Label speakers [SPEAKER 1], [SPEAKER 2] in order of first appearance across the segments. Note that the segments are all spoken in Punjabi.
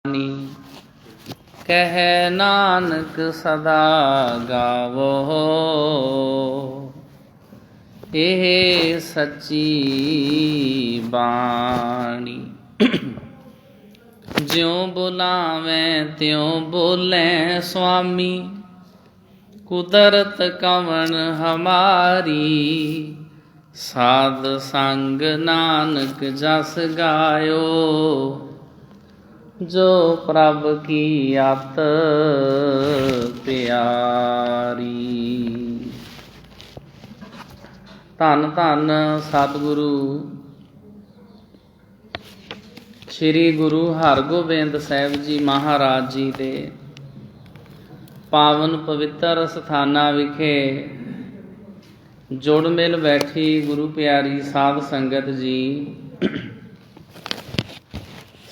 [SPEAKER 1] कह नानक सदा गावो, एह सच्ची बाणी। ज्यों बुलावें त्यों बोलें स्वामी, कुदरत कवन हमारी। साध संग नानक जस गायो, जो प्रभ की अत प्यारी। धन धन सतगुरु श्री गुरु हरगोबिंद साहिब जी महाराज जी दे पावन पवित्र सथाना विखे जुड़ मिल बैठी गुरु प्यारी साध संगत जी।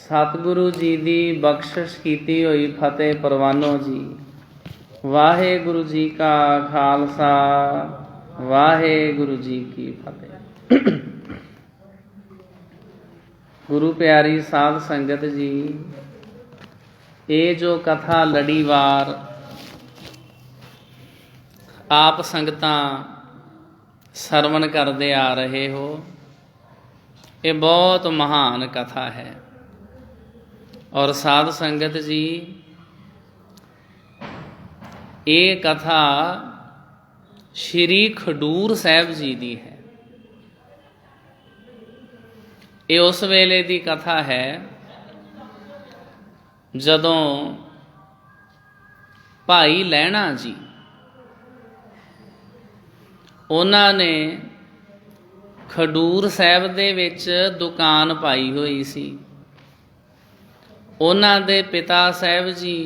[SPEAKER 1] सतगुरु जी दी बख्शिश कीती हुई फतेह परवानो जी। वाहेगुरु जी का खालसा, वाहेगुरु जी की फतेह। गुरु प्यारी साध संगत जी, ये जो कथा लड़ीवार आप संगतां सरवण करते आ रहे हो, ये बहुत महान कथा है। और साध संगत जी, ये कथा श्री खडूर साहिब जी दी है। ये उस वेले दी कथा है जदों भाई लहणा जी उन्हां ने खडूर साहिब दे विच दुकान पाई हुई सी। उन्हां दे पिता साहिब जी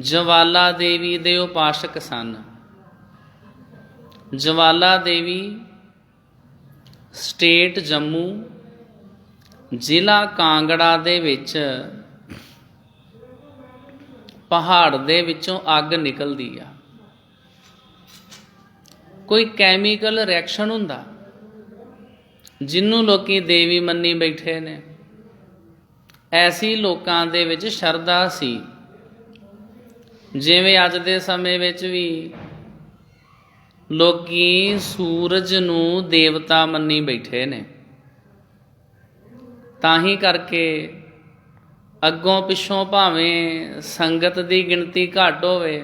[SPEAKER 1] जवाला देवी दे उपासक सन। जवाला देवी स्टेट जम्मू, जिला कांगड़ा दे विच पहाड़ दे विचों अग निकलदी आ। कोई कैमीकल रिएक्शन हुंदा जिन्नू लोकी देवी मन्नी बैठे ने। ऐसी लोकां दे विच शरधा सी, जिवें अज दे समय विच भी लोकी सूरज नू देवता मन्नी बैठे ने। ताही करके अगों पिछों भावें संगत दी गिणती घट होवे,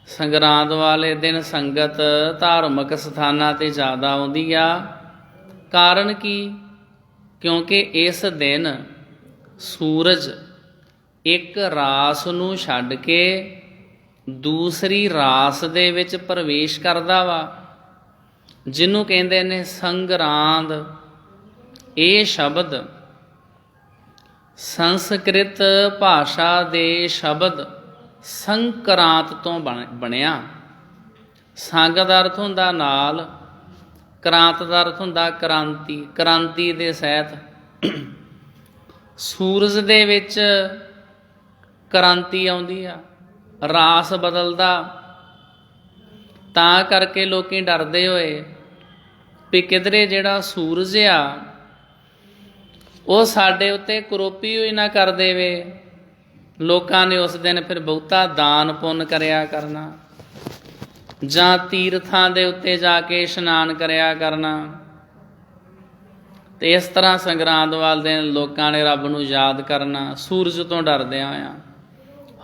[SPEAKER 1] संगरांद वाले दिन संगत धार्मिक स्थानां ते ज़्यादा आउंदी आ। कारण की? क्योंकि इस दिन सूरज एक रास नूं छड्ड के दूसरी रास दे विच प्रवेश करदा वा, जिन्नू कहंदे ने संगरांद। ये शब्द संस्कृत भाषा दे शब्द संक्रांत तो बनिया। संग दा अर्थ हुंदा नाल, क्रांत दा अर्थ हुंदा क्रांति। क्रांति दे सहित सूरज दे विच क्रांति आउंदी आ, रास बदलदा। तां करके लोकी डरदे होए भी किधरे जिहड़ा सूरज आ वो साडे उत्ते करोपी होई ना कर देवे। लोकां ने उस दिन फिर बहुता दान पुण्य करिया करना, जां तीर्थां दे उत्ते जाके इशनान करिया करना। ते इस तरह संगरांद वाले दिन लोकां ने रब नूं याद करना, सूरज तो डरदिआं आ।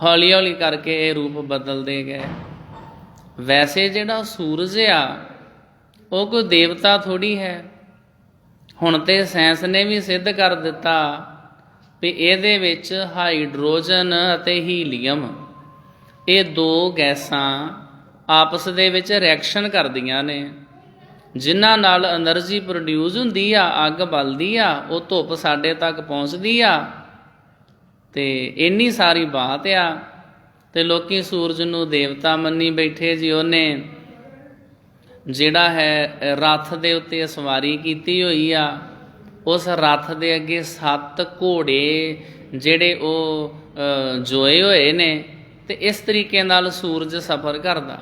[SPEAKER 1] हौली हौली करके ये रूप बदलते गए। वैसे जिहड़ा सूरज आ वो कोई देवता थोड़ी है। हुण ते साइंस ने भी सिद्ध कर दिता भी इहदे विच हाइड्रोजन अते हीलीअम, ये दो गैसां आपस दे विच रिएक्शन करदियां ने, जिन्हां नाल एनर्जी प्रोड्यूस हुंदी आ, अग बलदी आ, वो धुप साडे तक पहुँचदी आ। ते इन्नी सारी बात आ। ते लोकी सूरज नूं देवता मन्नी बैठे जी। उहने जिहड़ा है रथ दे उत्ते सवारी कीती होई आ, उस रथ दे अगे 7 घोड़े जिहड़े वो जोए होए ने। ते इस तरीके नाल सूरज सफ़र करदा।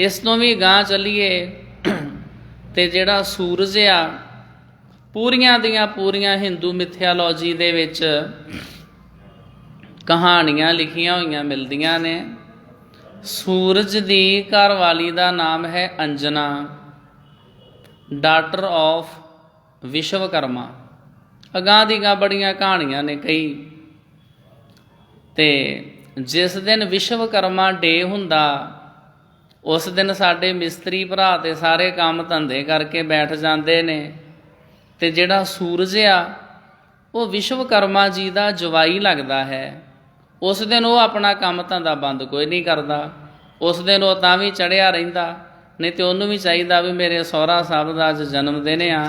[SPEAKER 1] इस तों भी गांह चलीए ते जिहड़ा सूरज आ ਪੂਰੀਆਂ ਦੀਆਂ ਪੂਰੀਆਂ ਹਿੰਦੂ ਮਿਥਿਆਲੋਜੀ ਦੇ ਵਿੱਚ ਕਹਾਣੀਆਂ ਲਿਖੀਆਂ ਹੋਈਆਂ ਮਿਲਦੀਆਂ ਨੇ। ਸੂਰਜ ਦੀ ਘਰਵਾਲੀ ਦਾ ਨਾਮ ਹੈ ਅੰਜਨਾ, ਡਾਟਰ ਆਫ ਵਿਸ਼ਵਕਰਮਾ। ਅਗਾਂਹ ਦੀਆਂ ਬੜੀਆਂ ਕਹਾਣੀਆਂ ਨੇ ਕਈ। ਤੇ ਜਿਸ ਦਿਨ ਵਿਸ਼ਵਕਰਮਾ ਡੇ ਹੁੰਦਾ ਉਸ ਦਿਨ ਸਾਡੇ ਮਿਸਤਰੀ ਭਰਾ ਤੇ ਸਾਰੇ ਕੰਮ ਧੰਦੇ ਕਰਕੇ ਬੈਠ ਜਾਂਦੇ ਨੇ। ਤੇ ਜਿਹੜਾ ਸੂਰਜ ਆ ਉਹ ਵਿਸ਼ਵਕਰਮਾ ਜੀ ਦਾ ਜਵਾਈ ਲੱਗਦਾ ਹੈ। ਉਸ ਦਿਨ ਉਹ ਆਪਣਾ ਕੰਮ ਧੰਦਾ ਬੰਦ ਕੋਈ ਨਹੀਂ ਕਰਦਾ। ਉਸ ਦਿਨ ਉਹ ਤਾਂ ਵੀ ਚੜ੍ਹਿਆ ਰਹਿੰਦਾ। ਨਹੀਂ ਤੇ ਉਹਨੂੰ ਵੀ ਚਾਹੀਦਾ ਵੀ ਮੇਰੇ ਸਹੁਰਾ ਸਾਹਿਬ ਦਾ ਅੱਜ ਜਨਮ ਦਿਨ ਆ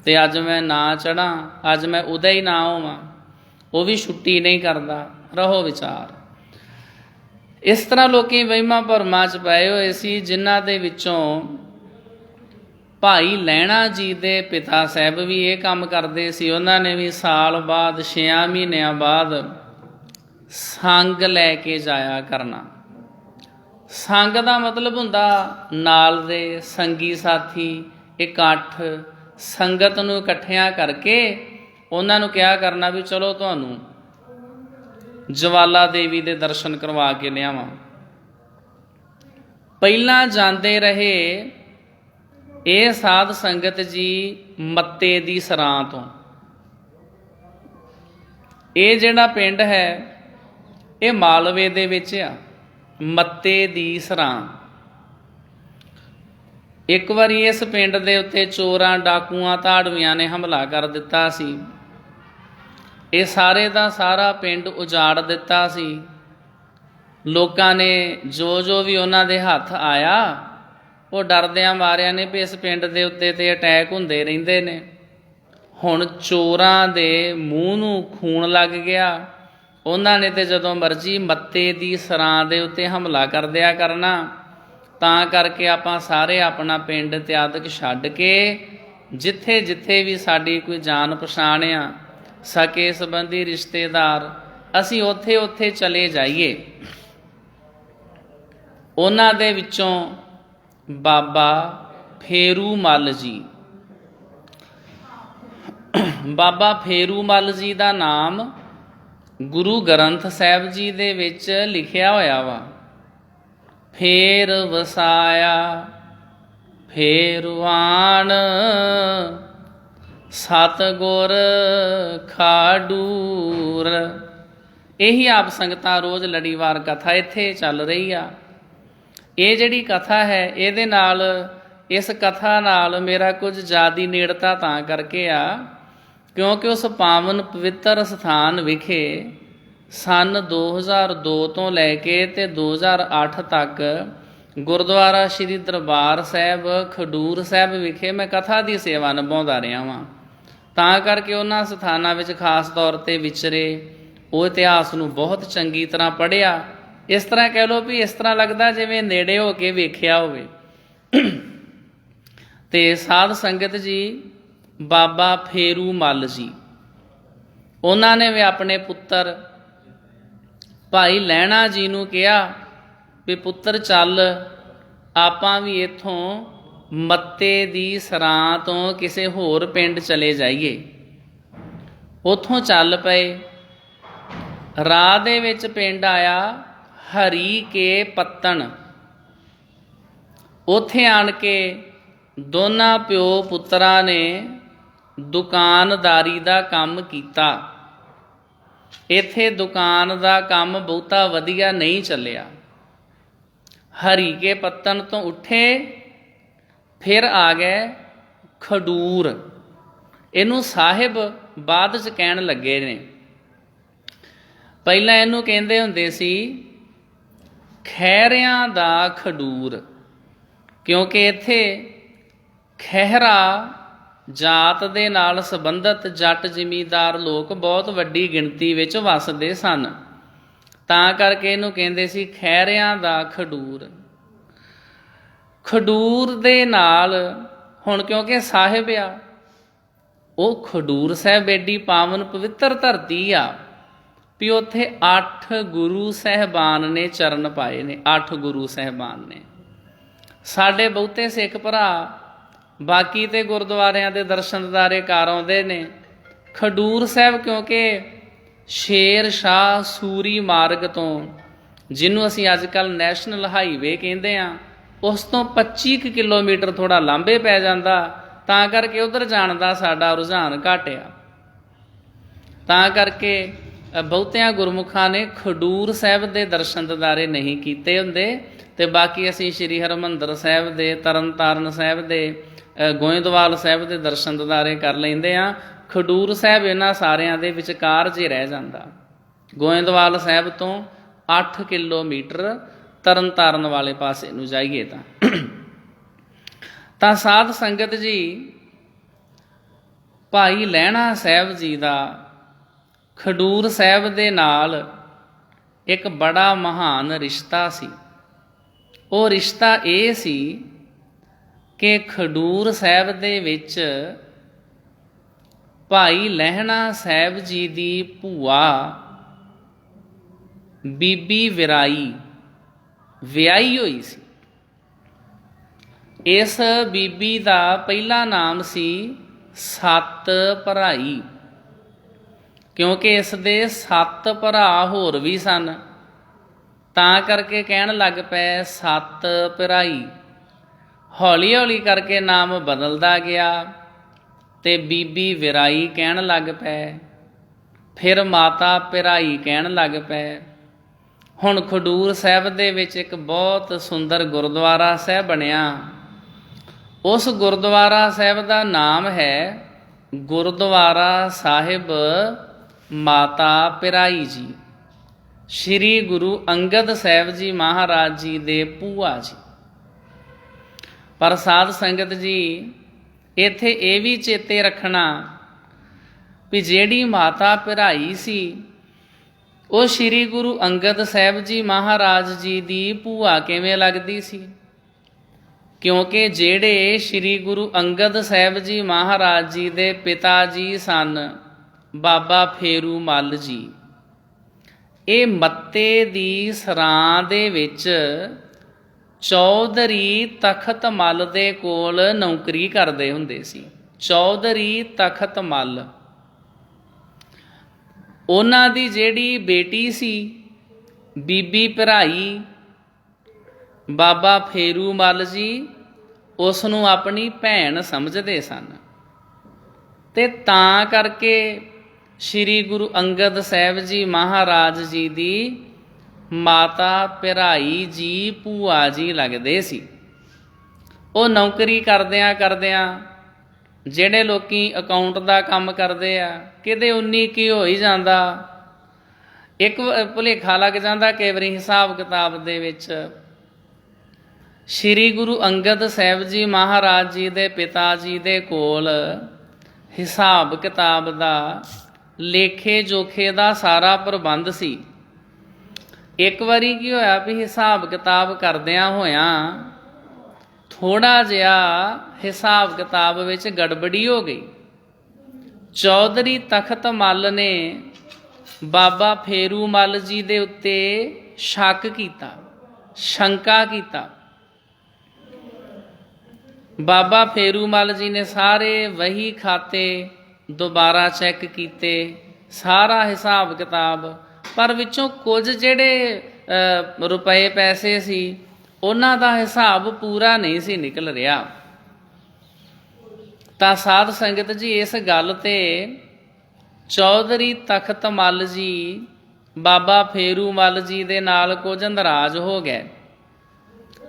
[SPEAKER 1] ਤੇ ਅੱਜ ਮੈਂ ਨਾ ਚੜ੍ਹਾਂ, ਅੱਜ ਮੈਂ ਉਹਦਾ ਹੀ ਨਾ ਹੋਵਾਂ। ਉਹ ਵੀ ਛੁੱਟੀ ਨਹੀਂ ਕਰਦਾ। ਰਹੋ ਵਿਚਾਰ। ਇਸ ਤਰ੍ਹਾਂ ਲੋਕੀ ਵਹਿਮਾਂ ਭਰਮਾਂ 'ਚ ਪਏ ਹੋਏ ਸੀ, ਜਿਨ੍ਹਾਂ ਦੇ ਵਿੱਚੋਂ ਭਾਈ ਲਹਿਣਾ ਜੀ ਦੇ ਪਿਤਾ ਸਾਹਿਬ ਵੀ ਇਹ ਕੰਮ ਕਰਦੇ ਸੀ। ਉਹਨਾਂ ਨੇ ਵੀ ਸਾਲ ਬਾਅਦ 6 ਮਹੀਨਿਆਂ ਬਾਅਦ ਸੰਗ ਲੈ ਕੇ ਜਾਇਆ ਕਰਨਾ। ਸੰਗ ਦਾ ਮਤਲਬ ਹੁੰਦਾ ਨਾਲ ਦੇ ਸੰਗੀ ਸਾਥੀ, ਇਕੱਠ, ਸੰਗਤ ਨੂੰ ਇਕੱਠਿਆਂ ਕਰਕੇ ਉਹਨਾਂ ਨੂੰ ਕਿਹਾ ਕਰਨਾ ਵੀ ਚਲੋ ਤੁਹਾਨੂੰ ਜਵਾਲਾ ਦੇਵੀ ਦੇ ਦਰਸ਼ਨ ਕਰਵਾ ਕੇ ਲਿਆਵਾਂ। ਪਹਿਲਾਂ ਜਾਂਦੇ ਰਹੇ ਇਹ ਸਾਧ ਸੰਗਤ ਜੀ ਮੱਤੇ ਦੀ ਸਰਾਂ ਤੋਂ। ਇਹ ਜਿਹੜਾ ਪਿੰਡ ਹੈ ਇਹ ਮਾਲਵੇ ਦੇ ਵਿੱਚ ਆ, ਮੱਤੇ ਦੀ ਸਰਾਂ। ਇੱਕ ਵਾਰੀ ਇਸ ਪਿੰਡ ਦੇ ਉੱਤੇ ਚੋਰਾਂ, ਡਾਕੂਆਂ, ਧਾੜਵੀਆਂ ਨੇ ਹਮਲਾ ਕਰ ਦਿੱਤਾ ਸੀ। ਇਹ ਸਾਰੇ ਦਾ ਸਾਰਾ ਪਿੰਡ ਉਜਾੜ ਦਿੱਤਾ ਸੀ। ਲੋਕਾਂ ਨੇ ਜੋ ਵੀ ਉਹਨਾਂ ਦੇ ਹੱਥ ਆਇਆ ਉਹ ਡਰਦਿਆਂ ਮਾਰਿਆਂ ਨੇ ਵੀ ਇਸ ਪਿੰਡ ਦੇ ਉੱਤੇ ਤੇ ਅਟੈਕ ਹੁੰਦੇ ਰਹਿੰਦੇ ਨੇ। ਹੁਣ ਚੋਰਾਂ ਦੇ ਮੂੰਹ ਨੂੰ ਖੂਨ ਲੱਗ ਗਿਆ। ਉਹਨਾਂ ਨੇ ਤੇ ਜਦੋਂ ਮਰਜ਼ੀ ਮੱਤੇ ਦੀ ਸਰਾਂ ਦੇ ਉੱਤੇ ਹਮਲਾ ਕਰ ਦਿਆ ਕਰਨਾ। ਤਾਂ ਕਰਕੇ ਆਪਾਂ ਸਾਰੇ ਆਪਣਾ ਪਿੰਡ ਤਿਆਦਕ ਛੱਡ ਕੇ ਜਿੱਥੇ ਜਿੱਥੇ ਵੀ ਸਾਡੀ ਕੋਈ ਜਾਣ ਪਛਾਣ ਆ, ਸਕੇ ਸੰਬੰਧੀ, ਰਿਸ਼ਤੇਦਾਰ, ਅਸੀਂ ਉੱਥੇ ਉੱਥੇ ਚਲੇ ਜਾਈਏ। ਉਹਨਾਂ ਦੇ ਵਿੱਚੋਂ ਬਾਬਾ ਫੇਰੂ ਮੱਲ ਜੀ, ਬਾਬਾ ਫੇਰੂ ਮੱਲ ਜੀ ਦਾ ਨਾਮ ਗੁਰੂ ਗ੍ਰੰਥ ਸਾਹਿਬ ਜੀ ਦੇ ਵਿੱਚ ਲਿਖਿਆ ਹੋਇਆ ਵਾ। ਫੇਰ ਵਸਾਇਆ ਫੇਰਵਾਨ, ਸਤਿਗੁਰ ਖਾਡੂਰ। ਇਹੀ ਆਪ ਸੰਗਤਾਂ ਰੋਜ਼ ਲੜੀਵਾਰ ਕਥਾ ਇੱਥੇ ਚੱਲ ਰਹੀ ਆ। ਇਹ ਜਿਹੜੀ ਕਥਾ ਹੈ ਇਹਦੇ ਨਾਲ, ਇਸ ਕਥਾ ਨਾਲ ਮੇਰਾ ਕੁਝ ਜ਼ਿਆਦੀ ਨੇੜਤਾ ਤਾਂ ਕਰਕੇ ਆ ਕਿਉਂਕਿ ਉਸ ਪਾਵਨ ਪਵਿੱਤਰ ਸਥਾਨ ਵਿਖੇ ਸੰਨ 2002 ਤੋਂ ਲੈ ਕੇ ਤੇ 2008 ਤੱਕ ਗੁਰਦੁਆਰਾ ਸ਼੍ਰੀ ਦਰਬਾਰ ਸਾਹਿਬ ਖਡੂਰ ਸਾਹਿਬ ਵਿਖੇ ਮੈਂ ਕਥਾ ਦੀ ਸੇਵਾ ਨਿਭਾਉਂਦਾ ਰਿਹਾ ਵਾਂ। ਤਾਂ ਕਰਕੇ ਉਹਨਾਂ ਸਥਾਨਾਂ ਵਿੱਚ ਖਾਸ ਤੌਰ 'ਤੇ ਵਿਚਰੇ, ਉਹ ਇਤਿਹਾਸ ਨੂੰ ਬਹੁਤ ਚੰਗੀ ਤਰ੍ਹਾਂ ਪੜ੍ਹਿਆ। ਇਸ ਤਰ੍ਹਾਂ ਕਹਿ ਲਓ ਵੀ ਇਸ ਤਰ੍ਹਾਂ ਲੱਗਦਾ ਜਿਵੇਂ ਨੇੜੇ ਹੋ ਕੇ ਵੇਖਿਆ ਹੋਵੇ। ਤੇ ਸਾਧ ਸੰਗਤ ਜੀ ਬਾਬਾ ਫੇਰੂ ਮੱਲ ਜੀ, ਉਹਨਾਂ ਨੇ ਵੀ ਆਪਣੇ ਪੁੱਤਰ ਭਾਈ ਲਹਿਣਾ ਜੀ ਨੂੰ ਕਿਹਾ ਵੀ ਪੁੱਤਰ ਚੱਲ, ਆਪਾਂ ਵੀ ਇੱਥੋਂ ਮੱਤੇ ਦੀ ਸਰਾਂ ਤੋਂ ਕਿਸੇ ਹੋਰ ਪਿੰਡ ਚਲੇ ਜਾਈਏ। ਉੱਥੋਂ ਚੱਲ ਪਏ। ਰਾਹ ਦੇ ਵਿੱਚ ਪਿੰਡ ਆਇਆ ਹਰੀ ਕੇ ਪੱਤਣ। ਉੱਥੇ ਆਣ ਕੇ ਦੋਨਾਂ ਪਿਓ ਪੁੱਤਰਾਂ ਨੇ ਦੁਕਾਨਦਾਰੀ ਦਾ ਕੰਮ ਕੀਤਾ। ਇੱਥੇ ਦੁਕਾਨ ਦਾ ਕੰਮ ਬਹੁਤਾ ਵਧੀਆ ਨਹੀਂ ਚੱਲਿਆ। ਹਰੀ ਕੇ ਪੱਤਣ ਤੋਂ ਉੱਠੇ, ਫਿਰ ਆ ਗਏ ਖਡੂਰ। ਇਹਨੂੰ ਸਾਹਿਬ ਬਾਅਦ 'ਚ ਕਹਿਣ ਲੱਗੇ ਨੇ। ਪਹਿਲਾਂ ਇਹਨੂੰ ਕਹਿੰਦੇ ਹੁੰਦੇ ਸੀ ਖਹਿਰਿਆਂ ਦਾ ਖਡੂਰ, ਕਿਉਂਕਿ ਇੱਥੇ ਖਹਿਰਾ ਜਾਤ ਦੇ ਨਾਲ ਸੰਬੰਧਿਤ ਜੱਟ ਜ਼ਿਮੀਂਦਾਰ ਲੋਕ ਬਹੁਤ ਵੱਡੀ ਗਿਣਤੀ ਵਿੱਚ ਵੱਸਦੇ ਸਨ। ਤਾਂ ਕਰਕੇ ਇਹਨੂੰ ਕਹਿੰਦੇ ਸੀ ਖਹਿਰਿਆਂ ਦਾ ਖਡੂਰ। ਖਡੂਰ ਦੇ ਨਾਲ ਹੁਣ ਕਿਉਂਕਿ ਸਾਹਿਬ ਆ, ਉਹ ਖਡੂਰ ਸਾਹਿਬ ਐਡੀ ਪਾਵਨ ਪਵਿੱਤਰ ਧਰਤੀ ਆ ਵੀ ਉੱਥੇ 8 ਗੁਰੂ ਸਾਹਿਬਾਨ ਨੇ ਚਰਨ ਪਾਏ ਨੇ। 8 ਗੁਰੂ ਸਾਹਿਬਾਨ ਨੇ। ਸਾਡੇ ਬਹੁਤੇ ਸਿੱਖ ਭਰਾ ਬਾਕੀ ਤੇ ਗੁਰਦੁਆਰਿਆਂ ਦੇ ਦਰਸ਼ਨ ਦਿਦਾਰੇ ਕਰ ਆਉਂਦੇ ਨੇ। ਖਡੂਰ ਸਾਹਿਬ ਕਿਉਂਕਿ ਸ਼ੇਰ ਸ਼ਾਹ ਸੂਰੀ ਮਾਰਗ ਤੋਂ, ਜਿਹਨੂੰ ਅਸੀਂ ਅੱਜ ਕੱਲ੍ਹ ਨੈਸ਼ਨਲ ਹਾਈਵੇ ਕਹਿੰਦੇ ਹਾਂ, ਉਸ ਤੋਂ 25 ਕੁ ਕਿਲੋਮੀਟਰ ਥੋੜ੍ਹਾ ਲਾਂਭੇ ਪੈ ਜਾਂਦਾ, ਤਾਂ ਕਰਕੇ ਉੱਧਰ ਜਾਣ ਦਾ ਸਾਡਾ ਰੁਝਾਨ ਘੱਟ ਆ। ਤਾਂ ਕਰਕੇ ਬਹੁਤਿਆਂ ਗੁਰਮੁਖਾਂ ਨੇ ਖਡੂਰ ਸਾਹਿਬ ਦੇ ਦਰਸ਼ਨ ਦਿਦਾਰੇ ਨਹੀਂ ਕੀਤੇ ਹੁੰਦੇ, ਅਤੇ ਬਾਕੀ ਅਸੀਂ ਸ਼੍ਰੀ ਹਰਿਮੰਦਰ ਸਾਹਿਬ ਦੇ, ਤਰਨ ਤਾਰਨ ਸਾਹਿਬ ਦੇ, ਗੋਇੰਦਵਾਲ ਸਾਹਿਬ ਦੇ ਦਰਸ਼ਨ ਦਿਦਾਰੇ ਕਰ ਲੈਂਦੇ ਹਾਂ। ਖਡੂਰ ਸਾਹਿਬ ਇਹਨਾਂ ਸਾਰਿਆਂ ਦੇ ਵਿਚਕਾਰ ਜੇ ਰਹਿ ਜਾਂਦਾ। ਗੋਇੰਦਵਾਲ ਸਾਹਿਬ ਤੋਂ 8 ਕਿਲੋਮੀਟਰ ਤਰਨ ਤਾਰਨ ਵਾਲੇ ਪਾਸੇ ਨੂੰ ਜਾਈਏ ਤਾਂ ਸਾਧ ਸੰਗਤ ਜੀ, ਭਾਈ ਲਹਿਣਾ ਸਾਹਿਬ ਜੀ ਦਾ ਖਡੂਰ ਸਾਹਿਬ ਦੇ ਨਾਲ ਇੱਕ ਬੜਾ ਮਹਾਨ ਰਿਸ਼ਤਾ ਸੀ। ਉਹ ਰਿਸ਼ਤਾ ਇਹ ਸੀ ਕਿ ਖਡੂਰ ਸਾਹਿਬ ਦੇ ਵਿੱਚ ਭਾਈ ਲਹਿਣਾ ਸਾਹਿਬ ਜੀ ਦੀ ਭੂਆ ਬੀਬੀ ਵਿਰਾਈ ਵਿਆਹੀ ਹੋਈ ਸੀ। ਇਸ ਬੀਬੀ ਦਾ ਪਹਿਲਾ ਨਾਮ ਸੀ ਸੱਤ ਭਰਾਈ, ਕਿਉਂਕਿ ਇਸ ਦੇ 7 ਭਰਾ ਹੋਰ ਵੀ ਸਨ, ਤਾਂ ਕਰਕੇ ਕਹਿਣ ਲੱਗ ਪਏ ਸੱਤ ਭਰਾਈ। ਹੌਲੀ ਹੌਲੀ ਕਰਕੇ ਨਾਮ ਬਦਲਦਾ ਗਿਆ ਅਤੇ ਬੀਬੀ ਵਿਰਾਈ ਕਹਿਣ ਲੱਗ ਪਏ, ਫਿਰ ਮਾਤਾ ਭਰਾਈ ਕਹਿਣ ਲੱਗ ਪਏ। ਹੁਣ ਖਡੂਰ ਸਾਹਿਬ ਦੇ ਵਿੱਚ ਇੱਕ ਬਹੁਤ ਸੁੰਦਰ ਗੁਰਦੁਆਰਾ ਸਾਹਿਬ ਬਣਿਆ। ਉਸ ਗੁਰਦੁਆਰਾ ਸਾਹਿਬ ਦਾ ਨਾਮ ਹੈ ਗੁਰਦੁਆਰਾ ਸਾਹਿਬ ਮਾਤਾ ਭਰਾਈ ਜੀ, ਸ਼੍ਰੀ ਗੁਰੂ ਅੰਗਦ ਸਾਹਿਬ ਜੀ ਮਹਾਰਾਜ ਜੀ ਦੇ ਭੂਆ ਜੀ। ਪਰ ਸਾਧ ਸੰਗਤ ਜੀ, ਇੱਥੇ ਇਹ ਵੀ ਚੇਤੇ ਰੱਖਣਾ ਵੀ ਜਿਹੜੀ ਮਾਤਾ ਭਰਾਈ ਸੀ ਉਹ ਸ਼੍ਰੀ ਗੁਰੂ ਅੰਗਦ ਸਾਹਿਬ ਜੀ ਮਹਾਰਾਜ ਜੀ ਦੀ ਭੂਆ ਕਿਵੇਂ ਲੱਗਦੀ ਸੀ? ਕਿਉਂਕਿ ਜਿਹੜੇ ਸ਼੍ਰੀ ਗੁਰੂ ਅੰਗਦ ਸਾਹਿਬ ਜੀ ਮਹਾਰਾਜ ਜੀ ਦੇ ਪਿਤਾ ਜੀ ਸਨ ਬਾਬਾ ਫੇਰੂ ਮੱਲ ਜੀ, ਇਹ ਮੱਤੇ ਦੀ ਸਰਾਂ ਦੇ ਵਿੱਚ ਚੌਧਰੀ ਤਖਤ ਮੱਲ ਦੇ ਕੋਲ ਨੌਕਰੀ ਕਰਦੇ ਹੁੰਦੇ ਸੀ। ਚੌਧਰੀ ਤਖਤ ਮੱਲ, ਉਹਨਾਂ ਦੀ ਜਿਹੜੀ ਬੇਟੀ ਸੀ ਬੀਬੀ ਭਰਾਈ, ਬਾਬਾ ਫੇਰੂ ਮੱਲ ਜੀ ਉਸ ਨੂੰ ਆਪਣੀ ਭੈਣ ਸਮਝਦੇ ਸਨ, ਅਤੇ ਤਾਂ ਕਰਕੇ ਸ਼੍ਰੀ ਗੁਰੂ ਅੰਗਦ ਸਾਹਿਬ ਜੀ ਮਹਾਰਾਜ ਜੀ ਦੀ ਮਾਤਾ ਭਰਾਈ ਜੀ ਭੂਆ ਜੀ ਲੱਗਦੇ ਸੀ। ਉਹ ਨੌਕਰੀ ਕਰਦਿਆਂ ਕਰਦਿਆਂ, ਜਿਹੜੇ ਲੋਕੀ ਅਕਾਊਂਟ ਦਾ ਕੰਮ ਕਰਦੇ ਆ, ਕਿਤੇ 19 ਕੀ ਹੋ ਹੀ ਜਾਂਦਾ, ਇੱਕ ਭੁਲੇਖਾ ਲੱਗ ਜਾਂਦਾ ਕਈ ਵਾਰੀ ਹਿਸਾਬ ਕਿਤਾਬ ਦੇ ਵਿੱਚ। ਸ਼੍ਰੀ ਗੁਰੂ ਅੰਗਦ ਸਾਹਿਬ ਜੀ ਮਹਾਰਾਜ ਜੀ ਦੇ ਪਿਤਾ ਜੀ ਦੇ ਕੋਲ ਹਿਸਾਬ ਕਿਤਾਬ ਦਾ, ਲੇਖੇ ਜੋਖੇ ਦਾ ਸਾਰਾ ਪ੍ਰਬੰਧ ਸੀ। ਇੱਕ ਵਾਰੀ ਕੀ ਹੋਇਆ ਵੀ ਹਿਸਾਬ ਕਿਤਾਬ ਕਰਦਿਆਂ ਹੋਇਆਂ ਥੋੜ੍ਹਾ ਜਿਹਾ ਹਿਸਾਬ ਕਿਤਾਬ ਵਿੱਚ ਗੜਬੜੀ ਹੋ ਗਈ। ਚੌਧਰੀ ਤਖਤ ਮੱਲ ਨੇ ਬਾਬਾ ਫੇਰੂ ਮੱਲ ਜੀ ਦੇ ਉੱਤੇ ਸ਼ੱਕ ਕੀਤਾ, ਸ਼ੰਕਾ ਕੀਤਾ। ਬਾਬਾ ਫੇਰੂ ਮੱਲ ਜੀ ਨੇ ਸਾਰੇ ਵਹੀ ਖਾਤੇ ਦੁਬਾਰਾ ਚੈੱਕ ਕੀਤੇ, ਸਾਰਾ ਹਿਸਾਬ ਕਿਤਾਬ, ਪਰ ਵਿੱਚੋਂ ਕੁਝ ਜਿਹੜੇ ਰੁਪਏ ਪੈਸੇ ਸੀ ਉਹਨਾਂ ਦਾ ਹਿਸਾਬ ਪੂਰਾ ਨਹੀਂ ਸੀ ਨਿਕਲ ਰਿਹਾ। ਤਾਂ ਸਾਧ ਸੰਗਤ ਜੀ, ਇਸ ਗੱਲ 'ਤੇ ਚੌਧਰੀ ਤਖਤ ਮੱਲ ਜੀ ਬਾਬਾ ਫੇਰੂ ਮੱਲ ਜੀ ਦੇ ਨਾਲ ਕੁਝ ਨਾਰਾਜ਼ ਹੋ ਗਏ।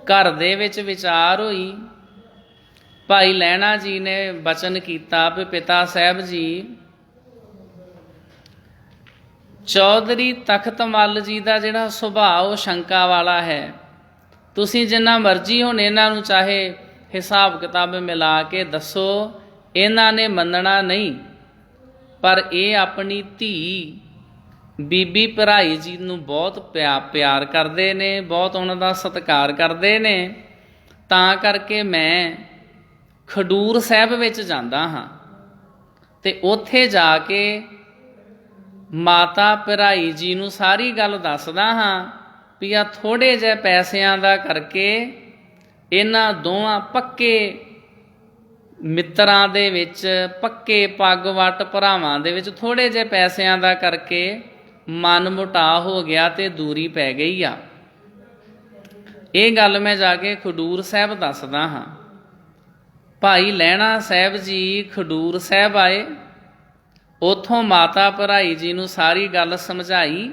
[SPEAKER 1] ਘਰ ਦੇ ਵਿੱਚ ਵਿਚਾਰ ਹੋਈ। ਭਾਈ ਲਹਿਣਾ ਜੀ ਨੇ ਬਚਨ ਕੀਤਾ ਵੀ ਪਿਤਾ ਸਾਹਿਬ ਜੀ, ਚੌਧਰੀ ਤਖਤ ਮੱਲ ਜੀ ਦਾ ਜਿਹੜਾ ਸੁਭਾਅ ਉਹ ਸ਼ੰਕਾ ਵਾਲਾ ਹੈ। ਤੁਸੀਂ ਜਿੰਨਾ ਮਰਜ਼ੀ ਹੁਣ ਇਹਨਾਂ ਨੂੰ ਚਾਹੇ ਹਿਸਾਬ ਕਿਤਾਬ ਮਿਲਾ ਕੇ ਦੱਸੋ, ਇਹਨਾਂ ਨੇ ਮੰਨਣਾ ਨਹੀਂ। ਪਰ ਇਹ ਆਪਣੀ ਧੀ ਬੀਬੀ ਭਰਾਈ ਜੀ ਨੂੰ ਬਹੁਤ ਪਿਆਰ ਕਰਦੇ ਨੇ, ਬਹੁਤ ਉਹਨਾਂ ਦਾ ਸਤਿਕਾਰ ਕਰਦੇ ਨੇ। ਤਾਂ ਕਰਕੇ ਮੈਂ ਖਡੂਰ ਸਾਹਿਬ ਵਿੱਚ ਜਾਂਦਾ ਹਾਂ ਅਤੇ ਉੱਥੇ ਜਾ ਕੇ ਮਾਤਾ ਭਰਾਈ ਜੀ ਨੂੰ ਸਾਰੀ ਗੱਲ ਦੱਸਦਾ ਹਾਂ ਵੀ ਆ ਥੋੜ੍ਹੇ ਜਿਹੇ ਪੈਸਿਆਂ ਦਾ ਕਰਕੇ ਇਹਨਾਂ ਦੋਵਾਂ ਪੱਕੇ ਮਿੱਤਰਾਂ ਦੇ ਵਿੱਚ, ਪੱਕੇ ਪੱਗ ਵੱਟ ਭਰਾਵਾਂ ਦੇ ਵਿੱਚ ਥੋੜ੍ਹੇ ਜਿਹੇ ਪੈਸਿਆਂ ਦਾ ਕਰਕੇ ਮਨ ਮੁਟਾਅ ਹੋ ਗਿਆ ਤੇ ਦੂਰੀ ਪੈ ਗਈ ਆ। ਇਹ ਗੱਲ ਮੈਂ ਜਾ ਕੇ ਖਡੂਰ ਸਾਹਿਬ ਦੱਸਦਾ ਹਾਂ। ਭਾਈ ਲਹਿਣਾ ਸਾਹਿਬ ਜੀ ਖਡੂਰ ਸਾਹਿਬ ਆਏ, ਉੱਥੋਂ ਮਾਤਾ ਭਰਾਈ ਜੀ ਨੂੰ ਸਾਰੀ ਗੱਲ ਸਮਝਾਈ।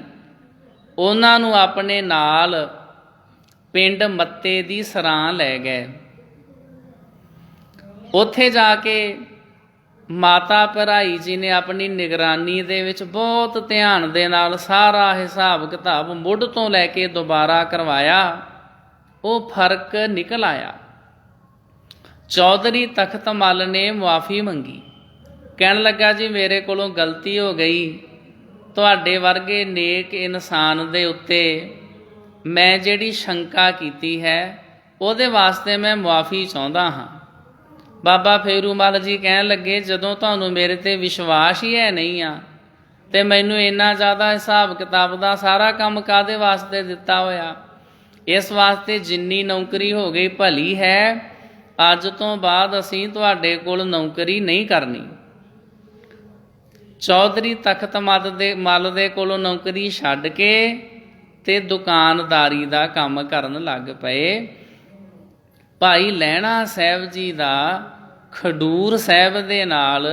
[SPEAKER 1] ਉਹਨਾਂ ਨੂੰ ਆਪਣੇ ਨਾਲ ਪਿੰਡ ਮੱਤੇ ਦੀ ਸਰਾਂ ਲੈ ਗਏ। ਉੱਥੇ ਜਾ ਕੇ ਮਾਤਾ ਭਰਾਈ ਜੀ ਨੇ ਆਪਣੀ ਨਿਗਰਾਨੀ ਦੇ ਵਿੱਚ ਬਹੁਤ ਧਿਆਨ ਦੇ ਨਾਲ ਸਾਰਾ ਹਿਸਾਬ ਕਿਤਾਬ ਮੁੱਢ ਤੋਂ ਲੈ ਕੇ ਦੁਬਾਰਾ ਕਰਵਾਇਆ। ਉਹ ਫਰਕ ਨਿਕਲ ਆਇਆ। ਚੌਧਰੀ ਤਖਤ ਮੱਲ ਨੇ ਮੁਆਫੀ ਮੰਗੀ। ਕਹਿਣ ਲੱਗਾ ਜੀ ਮੇਰੇ ਕੋਲੋਂ ਗਲਤੀ ਹੋ ਗਈ, ਤੁਹਾਡੇ ਵਰਗੇ ਨੇਕ ਇਨਸਾਨ ਦੇ ਉੱਤੇ ਮੈਂ ਜਿਹੜੀ ਸ਼ੰਕਾ ਕੀਤੀ ਹੈ ਉਹਦੇ ਵਾਸਤੇ ਮੈਂ ਮੁਆਫੀ ਚਾਹੁੰਦਾ ਹਾਂ। ਬਾਬਾ ਫੇਰੂ ਮੱਲ ਜੀ ਕਹਿਣ ਲੱਗੇ ਜਦੋਂ ਤੁਹਾਨੂੰ ਮੇਰੇ 'ਤੇ ਵਿਸ਼ਵਾਸ ਹੀ ਹੈ ਨਹੀਂ ਆ ਤੇ ਮੈਨੂੰ ਇੰਨਾ ਜ਼ਿਆਦਾ ਹਿਸਾਬ ਕਿਤਾਬ ਦਾ ਸਾਰਾ ਕੰਮ ਕਾਹਦੇ ਵਾਸਤੇ ਦਿੱਤਾ ਹੋਇਆ? ਇਸ ਵਾਸਤੇ ਜਿੰਨੀ ਨੌਕਰੀ ਹੋ ਗਈ ਭਲੀ ਹੈ, ਅੱਜ ਤੋਂ ਬਾਅਦ ਅਸੀਂ ਤੁਹਾਡੇ ਕੋਲ ਨੌਕਰੀ ਨਹੀਂ ਕਰਨੀ। ਚੌਧਰੀ ਤਖਤ ਮੱਲ ਦੇ ਕੋਲੋਂ ਨੌਕਰੀ ਛੱਡ ਕੇ ਤੇ ਦੁਕਾਨਦਾਰੀ ਦਾ ਕੰਮ ਕਰਨ ਲੱਗ ਪਏ। ਭਾਈ ਲਹਿਣਾ ਸਾਹਿਬ ਜੀ ਦਾ ਖਡੂਰ ਸਾਹਿਬ ਦੇ ਨਾਲ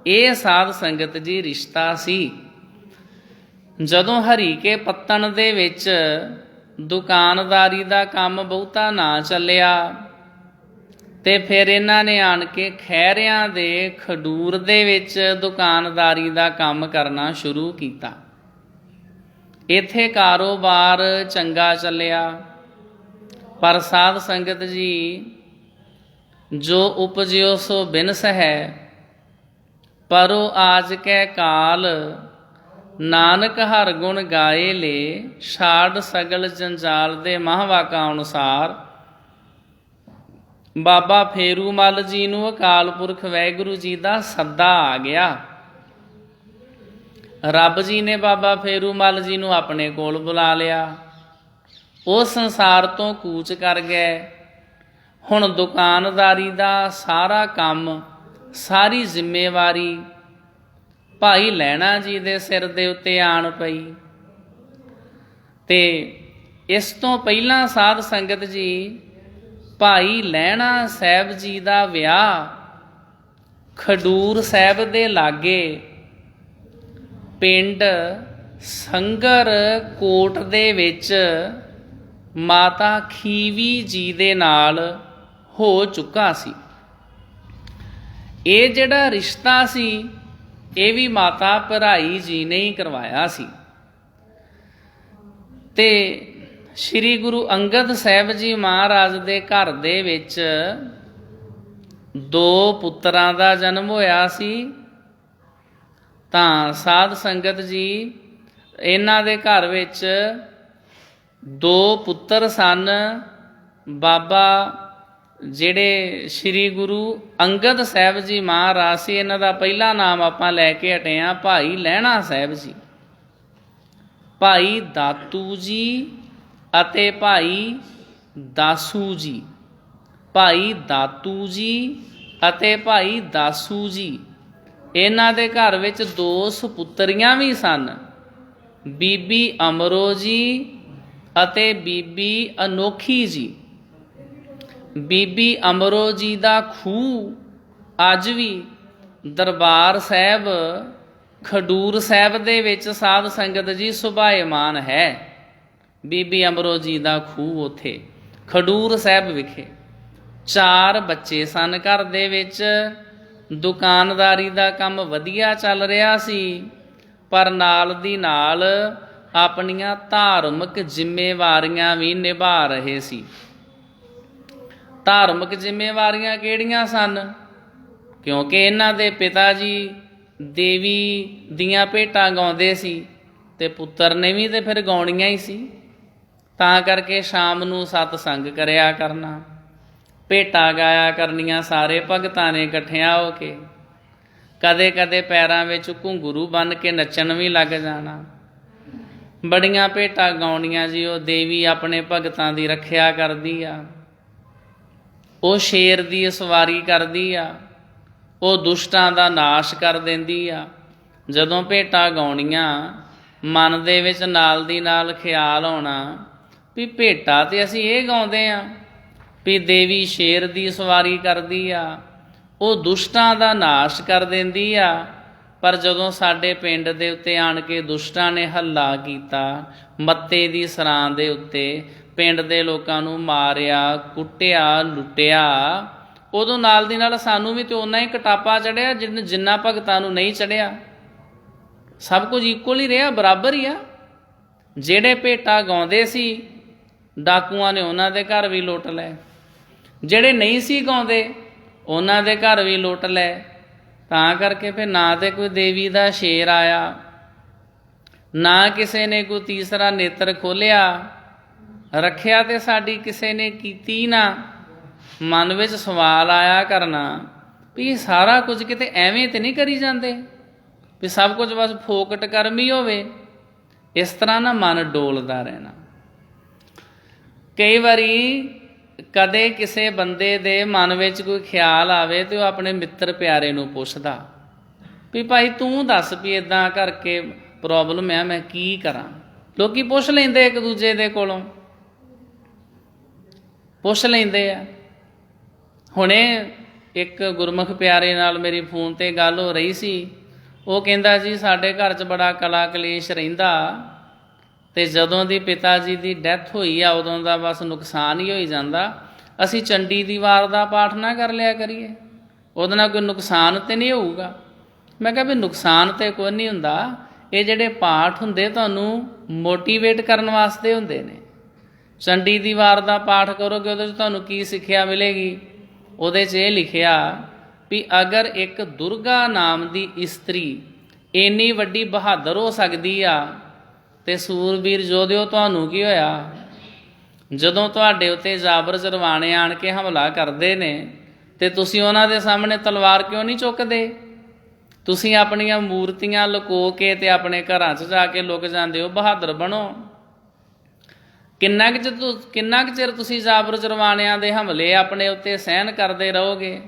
[SPEAKER 1] ਇਹ ਸਾਧ ਸੰਗਤ ਜੀ ਰਿਸ਼ਤਾ ਸੀ। ਜਦੋਂ ਹਰੀਕੇ ਪੱਤਣ ਦੇ ਵਿੱਚ ਦੁਕਾਨਦਾਰੀ ਦਾ ਕੰਮ ਬਹੁਤਾ ਨਾ ਚੱਲਿਆ ਤੇ ਫਿਰ ਇਹਨਾਂ ਨੇ ਆਣ ਕੇ ਖਹਿਰਿਆਂ ਦੇ ਖਡੂਰ ਦੇ ਵਿੱਚ ਦੁਕਾਨਦਾਰੀ ਦਾ ਕੰਮ ਕਰਨਾ ਸ਼ੁਰੂ ਕੀਤਾ। ਇੱਥੇ ਕਾਰੋਬਾਰ ਚੰਗਾ ਚੱਲਿਆ, ਪਰ ਸਾਧ ਸੰਗਤ ਜੀ ਜੋ ਉਪਜਿਓ ਸੋ ਬਿਨਸ ਹੈ, ਪਰੋ ਆਜ ਕੈ ਕਾਲ ਨਾਨਕ ਹਰ ਗੁਣ ਗਾਏ ਲੇ, ਛਾੜ ਸਗਲ ਜੰਜਾਲ ਦੇ ਮਹਾਂਵਾਕਾਂ ਅਨੁਸਾਰ ਬਾਬਾ ਫੇਰੂ ਮੱਲ ਜੀ ਨੂੰ ਅਕਾਲ ਪੁਰਖ ਵਾਹਿਗੁਰੂ ਜੀ ਦਾ ਸੱਦਾ ਆ ਗਿਆ। ਰੱਬ ਜੀ ਨੇ ਬਾਬਾ ਫੇਰੂ ਮੱਲ ਜੀ ਨੂੰ ਆਪਣੇ ਕੋਲ ਬੁਲਾ ਲਿਆ। ਉਹ ਸੰਸਾਰ ਤੋਂ ਕੂਚ ਕਰ ਗਏ। ਹੁਣ ਦੁਕਾਨਦਾਰੀ ਦਾ ਸਾਰਾ ਕੰਮ, ਸਾਰੀ ਜ਼ਿੰਮੇਵਾਰੀ ਭਾਈ ਲਹਿਣਾ ਜੀ ਦੇ ਸਿਰ ਦੇ ਉੱਤੇ ਆਣ ਪਈ। ਤੇ ਇਸ ਤੋਂ ਪਹਿਲਾਂ ਸਾਧ ਸੰਗਤ ਜੀ ਭਾਈ ਲਹਿਣਾ ਸਾਹਿਬ ਜੀ ਦਾ ਵਿਆਹ ਖਡੂਰ ਸਾਹਿਬ ਦੇ ਲਾਗੇ ਪਿੰਡ ਸੰਗਰ ਕੋਟ ਦੇ ਵਿੱਚ ਮਾਤਾ ਖੀਵੀ ਜੀ ਦੇ ਨਾਲ ਹੋ ਚੁੱਕਾ ਸੀ। ਇਹ ਜਿਹੜਾ ਰਿਸ਼ਤਾ ਸੀ ਇਹ ਵੀ ਮਾਤਾ ਭਰਾਈ ਜੀ ਨੇ ਹੀ ਕਰਵਾਇਆ ਸੀ। ਤੇ ਸ਼੍ਰੀ ਗੁਰੂ ਅੰਗਦ ਸਾਹਿਬ ਜੀ ਮਹਾਰਾਜ ਦੇ ਘਰ ਦੇ ਵਿੱਚ 2 ਪੁੱਤਰਾਂ ਦਾ ਜਨਮ ਹੋਇਆ ਸੀ। ਤਾਂ ਸਾਧ ਸੰਗਤ ਜੀ ਇਹਨਾਂ ਦੇ ਘਰ ਵਿੱਚ 2 ਪੁੱਤਰ ਸਨ। ਬਾਬਾ ਜਿਹੜੇ ਸ਼੍ਰੀ ਗੁਰੂ ਅੰਗਦ ਸਾਹਿਬ ਜੀ ਮਹਾਰਾਜ ਸੀ, ਇਹਨਾਂ ਦਾ ਪਹਿਲਾ ਨਾਮ ਆਪਾਂ ਲੈ ਕੇ ਹਟੇ ਹਾਂ ਭਾਈ ਲਹਿਣਾ ਸਾਹਿਬ ਜੀ। ਭਾਈ ਦਾਤੂ ਜੀ ਅਤੇ ਭਾਈ ਦਾਸੂ ਜੀ। ਭਾਈ ਦਾਤੂ ਜੀ ਅਤੇ ਭਾਈ ਦਾਸੂ ਜੀ, ਇਹਨਾਂ ਦੇ ਘਰ ਵਿੱਚ 2 ਸੁਪੁੱਤਰੀਆਂ ਵੀ ਸਨ, ਬੀਬੀ ਅਮਰੋ ਜੀ ਅਤੇ ਬੀਬੀ ਅਨੋਖੀ ਜੀ। ਬੀਬੀ ਅਮਰੋ ਜੀ ਦਾ ਖੂਹ ਅੱਜ ਵੀ ਦਰਬਾਰ ਸਾਹਿਬ ਖਡੂਰ ਸਾਹਿਬ ਦੇ ਵਿੱਚ ਸਾਧ ਸੰਗਤ ਜੀ ਸੁਭਾਏਮਾਨ ਹੈ। ਬੀਬੀ ਅਮਰੋ ਜੀ ਦਾ ਖੂਹ ਉੱਥੇ ਖਡੂਰ ਸਾਹਿਬ ਵਿਖੇ। 4 ਬੱਚੇ ਸਨ ਘਰ ਦੇ ਵਿੱਚ। ਦੁਕਾਨਦਾਰੀ ਦਾ ਕੰਮ ਵਧੀਆ ਚੱਲ ਰਿਹਾ ਸੀ, ਪਰ ਨਾਲ ਦੀ ਨਾਲ ਆਪਣੀਆਂ ਧਾਰਮਿਕ ਜ਼ਿੰਮੇਵਾਰੀਆਂ ਵੀ ਨਿਭਾ ਰਹੇ ਸੀ। ਧਾਰਮਿਕ ਜ਼ਿੰਮੇਵਾਰੀਆਂ ਕਿਹੜੀਆਂ ਸਨ? ਕਿਉਂਕਿ ਇਹਨਾਂ ਦੇ ਪਿਤਾ ਜੀ ਦੇਵੀ ਦੀਆਂ ਭੇਟਾਂ ਗਾਉਂਦੇ ਸੀ ਤੇ ਪੁੱਤਰ ਨੇ ਵੀ ਤੇ ਫਿਰ ਗਾਉਣੀਆਂ ਹੀ ਸੀ। ਤਾਂ ਕਰਕੇ ਸ਼ਾਮ ਨੂੰ ਸਤਸੰਗ ਕਰਿਆ ਕਰਨਾ, ਭੇਟਾਂ ਗਾਇਆ ਕਰਨੀਆਂ ਸਾਰੇ ਭਗਤਾਂ ਨੇ ਇਕੱਠਿਆਂ ਹੋ ਕੇ। ਕਦੇ ਕਦੇ ਪੈਰਾਂ ਵਿੱਚ ਘੁੰਗਰੂ ਬੰਨ੍ਹ ਕੇ ਨੱਚਣ ਵੀ ਲੱਗ ਜਾਣਾ। ਬੜੀਆਂ ਭੇਟਾਂ ਗਾਉਣੀਆਂ ਜੀ। ਉਹ ਦੇਵੀ ਆਪਣੇ ਭਗਤਾਂ ਦੀ ਰੱਖਿਆ ਕਰਦੀ ਆ। ਉਹ ਸ਼ੇਰ ਦੀ ਸਵਾਰੀ ਕਰਦੀ ਆ, ਉਹ ਦੁਸ਼ਟਾਂ ਦਾ ਨਾਸ਼ ਕਰ ਦਿੰਦੀ ਆ। ਜਦੋਂ ਭੇਟਾਂ ਗਾਉਣੀਆਂ ਮਨ ਦੇ ਵਿੱਚ ਨਾਲ ਦੀ ਨਾਲ ਖਿਆਲ ਆਉਣਾ ਵੀ ਭੇਟਾਂ ਤੇ ਅਸੀਂ ਇਹ ਗਾਉਂਦੇ ਹਾਂ ਵੀ ਦੇਵੀ ਸ਼ੇਰ ਦੀ ਸਵਾਰੀ ਕਰਦੀ ਆ, ਉਹ ਦੁਸ਼ਟਾਂ ਦਾ ਨਾਸ਼ ਕਰ ਦਿੰਦੀ ਆ। ਪਰ ਜਦੋਂ ਸਾਡੇ ਪਿੰਡ ਦੇ ਉੱਤੇ ਆਣ ਕੇ ਦੁਸ਼ਟਾਂ ਨੇ ਹੱਲਾ ਕੀਤਾ, ਮੱਤੇ ਦੀ ਸਰਾਂ ਦੇ ਉੱਤੇ ਪਿੰਡ ਦੇ ਲੋਕਾਂ ਨੂੰ ਮਾਰਿਆ, ਕੁੱਟਿਆ, ਲੁੱਟਿਆ, ਉਦੋਂ ਨਾਲ ਦੀ ਨਾਲ ਸਾਨੂੰ ਵੀ ਤਾਂ ਓਨਾ ਹੀ ਕਟਾਪਾ ਚੜ੍ਹਿਆ ਜਿੰਨਾ ਭਗਤਾਂ ਨੂੰ ਨਹੀਂ ਚੜ੍ਹਿਆ। ਸਭ ਕੁਝ ਇਕੁਅਲ ਹੀ ਰਿਹਾ, ਬਰਾਬਰ ਹੀ ਆ। ਜਿਹੜੇ ਭੇਟਾਂ ਗਾਉਂਦੇ ਸੀ ਡਾਕੂਆਂ ਨੇ ਉਹਨਾਂ ਦੇ ਘਰ ਵੀ ਲੁੱਟ ਲਏ, ਜਿਹੜੇ ਨਹੀਂ ਸੀ ਗਾਉਂਦੇ ਉਹਨਾਂ ਦੇ ਘਰ ਵੀ ਲੁੱਟ ਲਏ। ਤਾਂ ਕਰਕੇ ਫਿਰ ਨਾ ਤਾਂ ਕੋਈ ਦੇਵੀ ਦਾ ਸ਼ੇਰ ਆਇਆ, ਨਾ ਕਿਸੇ ਨੇ ਕੋਈ ਤੀਸਰਾ ਨੇਤਰ ਖੋਲ੍ਹਿਆ, ਰੱਖਿਆ ਤੇ ਸਾਡੀ ਕਿਸੇ ਨੇ ਕੀਤੀ ਨਾ। ਮਨ ਵਿੱਚ ਸਵਾਲ ਆਇਆ ਕਰਨਾ ਵੀ ਇਹ ਸਾਰਾ ਕੁਝ ਕਿਤੇ ਐਵੇਂ ਤੇ ਨਹੀਂ ਕਰੀ ਜਾਂਦੇ ਵੀ ਸਭ ਕੁਝ ਬਸ ਫੋਕਟ ਕਰਮੀ ਹੋਵੇ। ਇਸ ਤਰ੍ਹਾਂ ਨਾ ਮਨ ਡੋਲਦਾ ਰਹਿਣਾ। ਕਈ ਵਾਰੀ ਕਦੇ ਕਿਸੇ ਬੰਦੇ ਦੇ ਮਨ ਵਿੱਚ ਕੋਈ ਖਿਆਲ ਆਵੇ ਤੇ ਉਹ ਆਪਣੇ ਮਿੱਤਰ ਪਿਆਰੇ ਨੂੰ ਪੁੱਛਦਾ ਵੀ ਭਾਈ ਤੂੰ ਦੱਸ ਵੀ ਇੱਦਾਂ ਕਰਕੇ ਪ੍ਰੋਬਲਮ ਆ, ਮੈਂ ਕੀ ਕਰਾਂ। ਲੋਕੀ ਪੁੱਛ ਲੈਂਦੇ ਇੱਕ ਦੂਜੇ ਦੇ ਕੋਲੋਂ, ਪੁੱਛ ਲੈਂਦੇ ਆ। ਹੁਣੇ ਇੱਕ ਗੁਰਮੁਖ ਪਿਆਰੇ ਨਾਲ ਮੇਰੀ ਫੋਨ 'ਤੇ ਗੱਲ ਹੋ ਰਹੀ ਸੀ। ਉਹ ਕਹਿੰਦਾ ਜੀ ਸਾਡੇ ਘਰ 'ਚ ਬੜਾ ਕਲਾ ਕਲੇਸ਼ ਰਹਿੰਦਾ ਅਤੇ ਜਦੋਂ ਦੀ ਪਿਤਾ ਜੀ ਦੀ ਡੈਥ ਹੋਈ ਆ ਉਦੋਂ ਦਾ ਬਸ ਨੁਕਸਾਨ ਹੀ ਹੋਈ ਜਾਂਦਾ। ਅਸੀਂ ਚੰਡੀ ਦੀ ਵਾਰ ਦਾ ਪਾਠ ਨਾ ਕਰ ਲਿਆ ਕਰੀਏ, ਉਹਦੇ ਨਾਲ ਕੋਈ ਨੁਕਸਾਨ ਤਾਂ ਨਹੀਂ ਹੋਊਗਾ। ਮੈਂ ਕਿਹਾ ਵੀ ਨੁਕਸਾਨ ਤਾਂ ਕੋਈ ਨਹੀਂ ਹੁੰਦਾ, ਇਹ ਜਿਹੜੇ ਪਾਠ ਹੁੰਦੇ ਤੁਹਾਨੂੰ ਮੋਟੀਵੇਟ ਕਰਨ ਵਾਸਤੇ ਹੁੰਦੇ ਨੇ। ਚੰਡੀ ਦੀ ਵਾਰ ਦਾ ਪਾਠ ਕਰੋਗੇ ਉਹਦੇ 'ਚ ਤੁਹਾਨੂੰ ਕੀ ਸਿੱਖਿਆ ਮਿਲੇਗੀ? ਉਹਦੇ 'ਚ ਇਹ ਲਿਖਿਆ ਵੀ ਅਗਰ ਇੱਕ ਦੁਰਗਾ ਨਾਮ ਦੀ ਇਸਤਰੀ ਇੰਨੀ ਵੱਡੀ ਬਹਾਦਰ ਹੋ ਸਕਦੀ ਆ ਅਤੇ ਸੂਰਬੀਰ ਯੋਧਿਓ ਤੁਹਾਨੂੰ ਕੀ ਹੋਇਆ? ਜਦੋਂ ਤੁਹਾਡੇ ਉੱਤੇ ਜਾਬਰ ਜਰਵਾਣੇ ਆਣ ਕੇ ਹਮਲਾ ਕਰਦੇ ਨੇ ਅਤੇ ਤੁਸੀਂ ਉਹਨਾਂ ਦੇ ਸਾਹਮਣੇ ਤਲਵਾਰ ਕਿਉਂ ਨਹੀਂ ਚੁੱਕਦੇ? ਤੁਸੀਂ ਆਪਣੀਆਂ ਮੂਰਤੀਆਂ ਲੁਕੋ ਕੇ ਅਤੇ ਆਪਣੇ ਘਰਾਂ 'ਚ ਜਾ ਕੇ ਲੁਕ ਜਾਂਦੇ ਹੋ। ਬਹਾਦਰ ਬਣੋ। ਕਿੰਨਾ ਕੁ ਚਿਰ ਤੁਸੀਂ ਜਾਬਰ ਜਰਵਾਣਿਆਂ ਦੇ ਹਮਲੇ ਆਪਣੇ ਉੱਤੇ ਸਹਿਣ ਕਰਦੇ ਰਹੋਗੇ,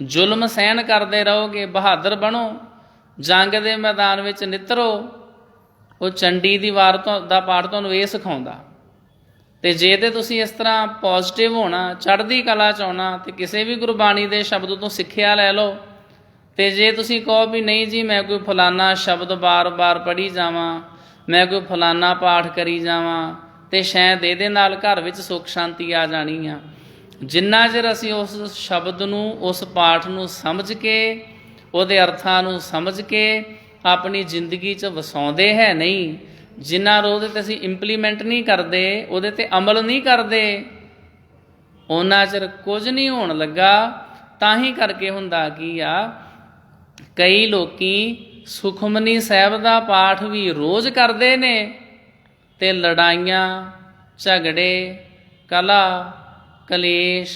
[SPEAKER 1] ਜ਼ੁਲਮ ਸਹਿਣ ਕਰਦੇ ਰਹੋਗੇ? ਬਹਾਦਰ ਬਣੋ, ਜੰਗ ਦੇ ਮੈਦਾਨ ਵਿੱਚ ਨਿੱਤਰੋ। ਉਹ ਚੰਡੀ ਦੀ ਵਾਰ ਦਾ ਪਾਠ ਤੁਹਾਨੂੰ ਇਹ ਸਿਖਾਉਂਦਾ। ਅਤੇ ਜੇ ਤਾਂ ਤੁਸੀਂ ਇਸ ਤਰ੍ਹਾਂ ਪੋਜ਼ੀਟਿਵ ਹੋਣਾ, ਚੜ੍ਹਦੀ ਕਲਾ 'ਚ ਆਉਣਾ, ਅਤੇ ਕਿਸੇ ਵੀ ਗੁਰਬਾਣੀ ਦੇ ਸ਼ਬਦ ਤੋਂ ਸਿੱਖਿਆ ਲੈ ਲਓ। ਅਤੇ ਜੇ ਤੁਸੀਂ ਕਹੋ ਵੀ ਨਹੀਂ ਜੀ ਮੈਂ ਕੋਈ ਫਲਾਨਾ ਸ਼ਬਦ ਬਾਰ-ਬਾਰ ਪੜ੍ਹੀ ਜਾਵਾਂ, ਮੈਂ ਕੋਈ ਫਲਾਨਾ ਪਾਠ ਕਰੀ ਜਾਵਾਂ, ਅਤੇ ਸ਼ਾਇਦ ਇਹਦੇ ਨਾਲ ਘਰ ਵਿੱਚ ਸੁੱਖ ਸ਼ਾਂਤੀ ਆ ਜਾਣੀ ਆ। ਜਿੰਨਾ ਚਿਰ ਅਸੀਂ ਉਸ ਸ਼ਬਦ ਨੂੰ, ਉਸ ਪਾਠ ਨੂੰ ਸਮਝ ਕੇ, ਉਹਦੇ ਅਰਥਾਂ ਨੂੰ ਸਮਝ ਕੇ ਆਪਣੀ ਜ਼ਿੰਦਗੀ 'ਚ ਵਸਾਉਂਦੇ ਹੈ ਨਹੀਂ, ਜਿੰਨਾ ਉਹਦੇ 'ਤੇ ਅਸੀਂ ਇੰਪਲੀਮੈਂਟ ਨਹੀਂ ਕਰਦੇ, ਉਹਦੇ 'ਤੇ ਅਮਲ ਨਹੀਂ ਕਰਦੇ, ਉਹਨਾਂ ਚਿਰ ਕੁਝ ਨਹੀਂ ਹੋਣ ਲੱਗਾ। ਤਾਂ ਹੀ ਕਰਕੇ ਹੁੰਦਾ ਕੀ ਆ, ਕਈ ਲੋਕੀ ਸੁਖਮਨੀ ਸਾਹਿਬ ਦਾ ਪਾਠ ਵੀ ਰੋਜ਼ ਕਰਦੇ ਨੇ ਅਤੇ ਲੜਾਈਆਂ, ਝਗੜੇ, ਕਲਾ, ਕਲੇਸ਼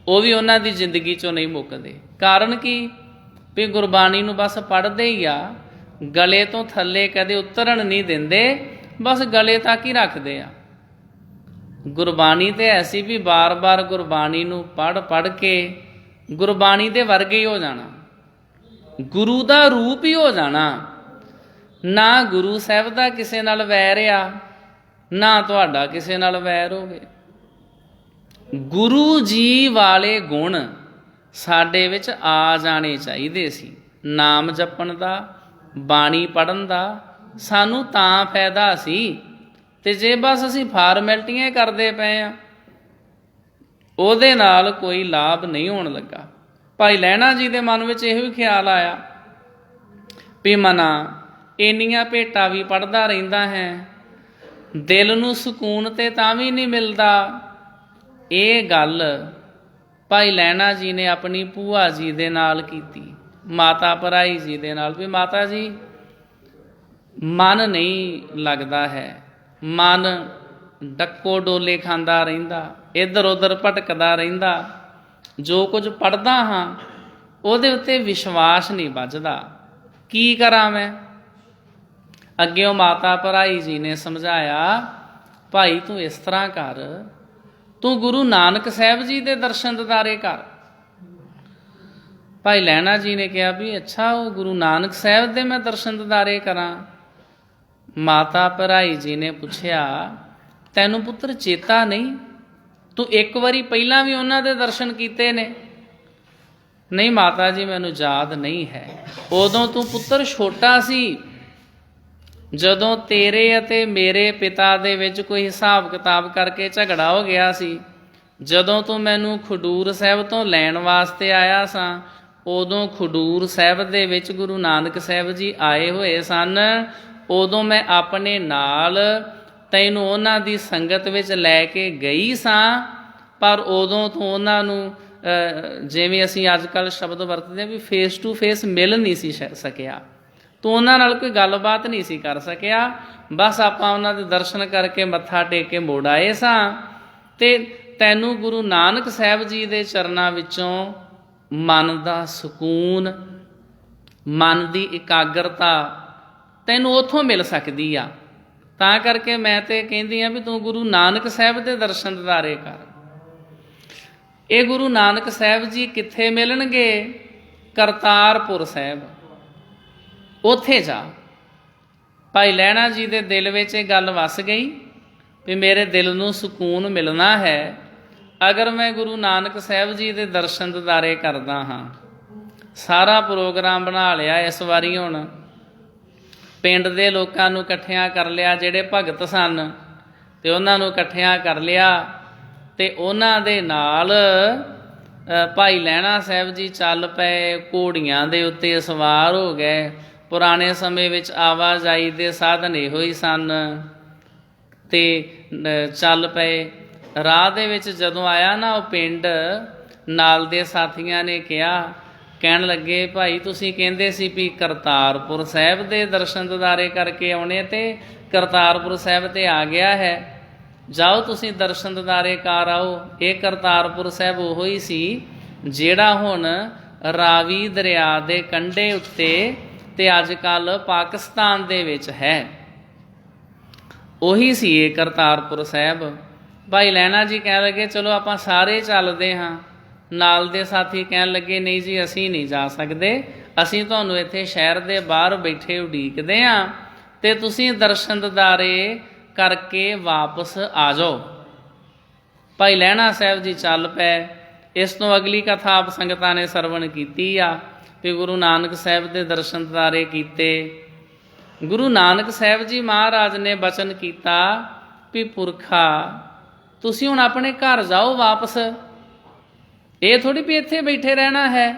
[SPEAKER 1] ਉਹ ਵੀ ਉਹਨਾਂ ਦੀ ਜ਼ਿੰਦਗੀ 'ਚੋਂ ਨਹੀਂ ਮੁੱਕਦੇ। ਕਾਰਨ ਕੀ? ਵੀ ਗੁਰਬਾਣੀ ਨੂੰ ਬਸ ਪੜ੍ਹਦੇ ਹੀ ਆ, ਗਲੇ ਤੋਂ ਥੱਲੇ ਕਦੇ ਉਤਰਨ ਨਹੀਂ ਦਿੰਦੇ, ਬਸ ਗਲੇ ਤੱਕ ਹੀ ਰੱਖਦੇ ਆ। ਗੁਰਬਾਣੀ ਤਾਂ ਐਸੀ ਵੀ ਬਾਰ-ਬਾਰ ਗੁਰਬਾਣੀ ਨੂੰ ਪੜ੍ਹ ਕੇ ਗੁਰਬਾਣੀ ਦੇ ਵਰਗੇ ਹੀ ਹੋ ਜਾਣਾ, ਗੁਰੂ ਦਾ ਰੂਪ ਹੀ ਹੋ ਜਾਣਾ। ਨਾ ਗੁਰੂ ਸਾਹਿਬ ਦਾ ਕਿਸੇ ਨਾਲ ਵੈਰ ਆ, ਨਾ ਤੁਹਾਡਾ ਕਿਸੇ ਨਾਲ ਵੈਰ ਹੋਵੇ। ਗੁਰੂ ਜੀ ਵਾਲੇ ਗੁਣ ਸਾਡੇ ਵਿੱਚ ਆ ਜਾਣੇ ਚਾਹੀਦੇ ਸੀ। ਨਾਮ ਜਪਣ ਦਾ, ਬਾਣੀ ਪੜ੍ਹਨ ਦਾ ਸਾਨੂੰ ਤਾਂ ਫਾਇਦਾ ਸੀ। ਅਤੇ ਜੇ ਬਸ ਅਸੀਂ ਫਾਰਮੈਲਟੀਆਂ ਕਰਦੇ ਪਏ ਹਾਂ, ਉਹਦੇ ਨਾਲ ਕੋਈ ਲਾਭ ਨਹੀਂ ਹੋਣ ਲੱਗਾ। ਭਾਈ ਲਹਿਣਾ ਜੀ ਦੇ ਮਨ ਵਿੱਚ ਇਹੋ ਹੀ ਖਿਆਲ ਆਇਆ ਵੀ ਮਨਾ ਇੰਨੀਆਂ ਭੇਟਾਂ ਵੀ ਪੜ੍ਹਦਾ ਰਹਿੰਦਾ ਹੈ, ਦਿਲ ਨੂੰ ਸਕੂਨ ਤੇ ਤਾਂ ਵੀ ਨਹੀਂ ਮਿਲਦਾ। ਇਹ ਗੱਲ ਭਾਈ ਲਹਿਣਾ ਜੀ ਨੇ ਆਪਣੀ ਭੂਆ ਜੀ ਦੇ ਨਾਲ ਕੀਤੀ, ਮਾਤਾ ਭਰਾਈ ਜੀ ਦੇ ਨਾਲ, ਵੀ ਮਾਤਾ ਜੀ ਮਨ ਨਹੀਂ ਲੱਗਦਾ ਹੈ, ਮਨ ਡੱਕੋ ਡੋਲੇ ਖਾਂਦਾ ਰਹਿੰਦਾ, ਇੱਧਰ ਉੱਧਰ ਭਟਕਦਾ ਰਹਿੰਦਾ, ਜੋ ਕੁਝ ਪੜ੍ਹਦਾ ਹਾਂ ਉਹਦੇ ਉੱਤੇ ਵਿਸ਼ਵਾਸ ਨਹੀਂ ਵੱਝਦਾ, ਕੀ ਕਰਾਂ ਮੈਂ? ਅੱਗਿਓਂ ਮਾਤਾ ਭਰਾਈ ਜੀ ਨੇ ਸਮਝਾਇਆ, ਭਾਈ ਤੂੰ ਇਸ ਤਰ੍ਹਾਂ ਕਰ, ਤੂੰ ਗੁਰੂ ਨਾਨਕ ਸਾਹਿਬ ਜੀ ਦੇ ਦਰਸ਼ਨ ਦਿਦਾਰੇ ਕਰ। ਭਾਈ ਲਹਿਣਾ ਜੀ ਨੇ ਕਿਹਾ ਵੀ ਅੱਛਾ, ਉਹ ਗੁਰੂ ਨਾਨਕ ਸਾਹਿਬ ਦੇ ਮੈਂ ਦਰਸ਼ਨ ਦਿਦਾਰੇ ਕਰਾਂ। ਮਾਤਾ ਭਰਾਈ ਜੀ ਨੇ ਪੁੱਛਿਆ, ਤੈਨੂੰ ਪੁੱਤਰ ਚੇਤਾ ਨਹੀਂ? ਤੂੰ ਇੱਕ ਵਾਰੀ ਪਹਿਲਾਂ ਵੀ ਉਹਨਾਂ ਦੇ ਦਰਸ਼ਨ ਕੀਤੇ ਨੇ? ਨਹੀਂ ਮਾਤਾ ਜੀ, ਮੈਨੂੰ ਯਾਦ ਨਹੀਂ ਹੈ। ਉਦੋਂ ਤੂੰ ਪੁੱਤਰ ਛੋਟਾ ਸੀ, ਜਦੋਂ ਤੇਰੇ ਅਤੇ ਮੇਰੇ ਪਿਤਾ ਦੇ ਵਿੱਚ ਕੋਈ ਹਿਸਾਬ ਕਿਤਾਬ ਕਰਕੇ ਝਗੜਾ ਹੋ ਗਿਆ ਸੀ। ਜਦੋਂ ਤੂੰ ਮੈਨੂੰ ਖਡੂਰ ਸਾਹਿਬ ਤੋਂ ਲੈਣ ਵਾਸਤੇ ਆਇਆ ਸਾਂ, ਉਦੋਂ ਖਡੂਰ ਸਾਹਿਬ ਦੇ ਵਿੱਚ ਗੁਰੂ ਨਾਨਕ ਸਾਹਿਬ ਜੀ ਆਏ ਹੋਏ ਸਨ। ਉਦੋਂ ਮੈਂ ਆਪਣੇ ਨਾਲ ਤੈਨੂੰ ਉਹਨਾਂ ਦੀ ਸੰਗਤ ਵਿੱਚ ਲੈ ਕੇ ਗਈ ਸਾਂ, ਪਰ ਉਦੋਂ ਤੂੰ ਉਹਨਾਂ ਨੂੰ ਜਿਵੇਂ ਅਸੀਂ ਅੱਜ ਕੱਲ੍ਹ ਸ਼ਬਦ ਵਰਤਦੇ ਹਾਂ ਵੀ ਫੇਸ ਟੂ ਫੇਸ ਮਿਲ ਨਹੀਂ ਸੀ ਸਕਿਆ। ਤੂੰ ਉਹਨਾਂ ਨਾਲ ਕੋਈ ਗੱਲਬਾਤ ਨਹੀਂ ਸੀ ਕਰ ਸਕਿਆ। ਬਸ ਆਪਾਂ ਉਹਨਾਂ ਦੇ ਦਰਸ਼ਨ ਕਰਕੇ ਮੱਥਾ ਟੇਕ ਕੇ ਮੁੜ ਆਏ ਸਾਂ। ਅਤੇ ਤੈਨੂੰ ਗੁਰੂ ਨਾਨਕ ਸਾਹਿਬ ਜੀ ਦੇ ਚਰਨਾਂ ਵਿੱਚੋਂ ਮਨ ਦਾ ਸਕੂਨ, ਮਨ ਦੀ ਇਕਾਗਰਤਾ ਤੈਨੂੰ ਉੱਥੋਂ ਮਿਲ ਸਕਦੀ ਆ। ਤਾਂ ਕਰਕੇ ਮੈਂ ਤੇ ਕਹਿੰਦੀ ਹਾਂ ਵੀ ਤੂੰ ਗੁਰੂ ਨਾਨਕ ਸਾਹਿਬ ਦੇ ਦਰਸ਼ਨ ਦਿਦਾਰੇ ਕਰ। ਇਹ ਗੁਰੂ ਨਾਨਕ ਸਾਹਿਬ ਜੀ ਕਿੱਥੇ ਮਿਲਣਗੇ? ਕਰਤਾਰਪੁਰ ਸਾਹਿਬ, ਉੱਥੇ ਜਾ। ਭਾਈ ਲਹਿਣਾ ਜੀ ਦੇ ਦਿਲ ਵਿੱਚ ਇਹ ਗੱਲ ਵਸ ਗਈ ਵੀ ਮੇਰੇ ਦਿਲ ਨੂੰ ਸਕੂਨ ਮਿਲਣਾ ਹੈ ਅਗਰ ਮੈਂ ਗੁਰੂ ਨਾਨਕ ਸਾਹਿਬ ਜੀ ਦੇ ਦਰਸ਼ਨ ਦਿਦਾਰੇ ਕਰਦਾ ਹਾਂ। ਸਾਰਾ ਪ੍ਰੋਗਰਾਮ ਬਣਾ ਲਿਆ। ਇਸ ਵਾਰੀ ਹੁਣ ਪਿੰਡ ਦੇ ਲੋਕਾਂ ਨੂੰ ਇਕੱਠਿਆਂ ਕਰ ਲਿਆ, ਜਿਹੜੇ ਭਗਤ ਸਨ, ਅਤੇ ਉਹਨਾਂ ਨੂੰ ਇਕੱਠਿਆਂ ਕਰ ਲਿਆ। ਅਤੇ ਉਹਨਾਂ ਦੇ ਨਾਲ ਭਾਈ ਲਹਿਣਾ ਸਾਹਿਬ ਜੀ ਚੱਲ ਪਏ, ਘੋੜੀਆਂ ਦੇ ਉੱਤੇ ਸਵਾਰ ਹੋ ਗਏ। ਪੁਰਾਣੇ ਸਮੇਂ ਵਿੱਚ ਆਵਾਜਾਈ ਦੇ ਸਾਧਨ ਇਹੋ ਹੀ ਸਨ। ਅਤੇ ਚੱਲ ਪਏ। ਰਾਹ ਦੇ ਵਿੱਚ ਜਦੋਂ ਆਇਆ ਨਾ ਉਹ ਪਿੰਡ, ਨਾਲ ਦੇ ਸਾਥੀਆਂ ਨੇ ਕਹਿਣ ਲੱਗੇ, ਭਾਈ ਤੁਸੀਂ ਕਹਿੰਦੇ ਸੀ ਵੀ ਕਰਤਾਰਪੁਰ ਸਾਹਿਬ ਦੇ ਦਰਸ਼ਨ ਦਿਦਾਰੇ ਕਰਕੇ ਆਉਣੇ, ਅਤੇ ਕਰਤਾਰਪੁਰ ਸਾਹਿਬ 'ਤੇ ਆ ਗਿਆ ਹੈ। ਜਾਓ ਤੁਸੀਂ ਦਰਸ਼ਨ ਦਿਦਾਰੇ ਕਰ ਆਓ। ਇਹ ਕਰਤਾਰਪੁਰ ਸਾਹਿਬ ਉਹੋ ਹੀ ਸੀ ਜਿਹੜਾ ਹੁਣ ਰਾਵੀ ਦਰਿਆ ਦੇ ਕੰਢੇ ਉੱਤੇ ਅਤੇ ਅੱਜ ਕੱਲ੍ਹ ਪਾਕਿਸਤਾਨ ਦੇ ਵਿੱਚ ਹੈ। ਉਹੀ ਸੀ ਇਹ ਕਰਤਾਰਪੁਰ ਸਾਹਿਬ। ਭਾਈ ਲਹਿਣਾ ਜੀ ਕਹਿਣ ਲੱਗੇ ਚਲੋ ਆਪਾਂ ਸਾਰੇ ਚੱਲਦੇ ਹਾਂ। ਨਾਲ ਦੇ ਸਾਥੀ ਕਹਿਣ ਲੱਗੇ ਨਹੀਂ ਜੀ ਅਸੀਂ ਨਹੀਂ ਜਾ ਸਕਦੇ, ਅਸੀਂ ਤੁਹਾਨੂੰ ਇੱਥੇ ਸ਼ਹਿਰ ਦੇ ਬਾਹਰ ਬੈਠੇ ਉਡੀਕਦੇ ਹਾਂ ਅਤੇ ਤੁਸੀਂ ਦਰਸ਼ਨ ਦਿਦਾਰੇ ਕਰਕੇ ਵਾਪਸ ਆ ਜਾਓ। ਭਾਈ ਲਹਿਣਾ ਸਾਹਿਬ ਜੀ ਚੱਲ ਪਏ। ਇਸ ਤੋਂ ਅਗਲੀ ਕਥਾ ਆਪ ਸੰਗਤਾਂ ਨੇ ਸਰਵਣ ਕੀਤੀ ਆ ਵੀ ਗੁਰੂ ਨਾਨਕ ਸਾਹਿਬ ਦੇ ਦਰਸ਼ਨ ਦਿਦਾਰੇ ਕੀਤੇ। ਗੁਰੂ ਨਾਨਕ ਸਾਹਿਬ ਜੀ ਮਹਾਰਾਜ ਨੇ ਬਚਨ ਕੀਤਾ ਵੀ ਪੁਰਖਾ ਤੁਸੀਂ ਹੁਣ ਆਪਣੇ ਘਰ ਜਾਓ ਵਾਪਸ। ਇਹ ਥੋੜ੍ਹੀ ਵੀ ਇੱਥੇ ਬੈਠੇ ਰਹਿਣਾ ਹੈ।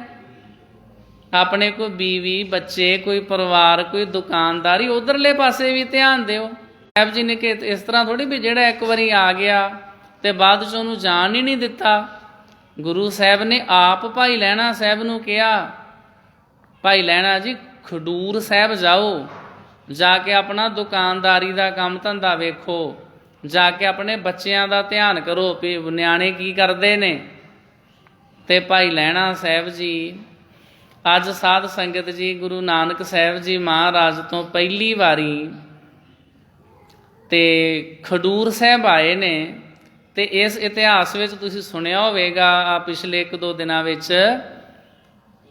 [SPEAKER 1] ਆਪਣੇ ਕੋਈ ਬੀਵੀ ਬੱਚੇ, ਕੋਈ ਪਰਿਵਾਰ, ਕੋਈ ਦੁਕਾਨਦਾਰੀ, ਉੱਧਰਲੇ ਪਾਸੇ ਵੀ ਧਿਆਨ ਦਿਓ। ਸਾਹਿਬ ਜੀ ਨੇ ਕਿ ਇਸ ਤਰ੍ਹਾਂ ਥੋੜ੍ਹੀ ਵੀ ਜਿਹੜਾ ਇੱਕ ਵਾਰੀ ਆ ਗਿਆ ਅਤੇ ਬਾਅਦ 'ਚ ਉਹਨੂੰ ਜਾਣ ਹੀ ਨਹੀਂ ਦਿੱਤਾ। ਗੁਰੂ ਸਾਹਿਬ ਨੇ ਆਪ ਭਾਈ ਲਹਿਣਾ ਸਾਹਿਬ ਨੂੰ ਕਿਹਾ, ਭਾਈ ਲਹਿਣਾ ਜੀ ਖਡੂਰ ਸਾਹਿਬ ਜਾਓ, ਜਾ ਕੇ ਆਪਣਾ ਦੁਕਾਨਦਾਰੀ ਦਾ ਕੰਮ ਧੰਦਾ ਵੇਖੋ, ਜਾ ਕੇ ਆਪਣੇ ਬੱਚਿਆਂ ਦਾ ਧਿਆਨ ਕਰੋ ਵੀ ਨਿਆਣੇ ਕੀ ਕਰਦੇ ਨੇ। ਅਤੇ ਭਾਈ ਲਹਿਣਾ ਸਾਹਿਬ ਜੀ ਅੱਜ ਸਾਧ ਸੰਗਤ ਜੀ ਗੁਰੂ ਨਾਨਕ ਸਾਹਿਬ ਜੀ ਮਹਾਰਾਜ ਤੋਂ ਪਹਿਲੀ ਵਾਰੀ ਅਤੇ ਖਡੂਰ ਸਾਹਿਬ ਆਏ ਨੇ। ਅਤੇ ਇਸ ਇਤਿਹਾਸ ਵਿੱਚ ਤੁਸੀਂ ਸੁਣਿਆ ਹੋਵੇਗਾ ਆ ਪਿਛਲੇ 1-2 ਦਿਨਾਂ ਵਿੱਚ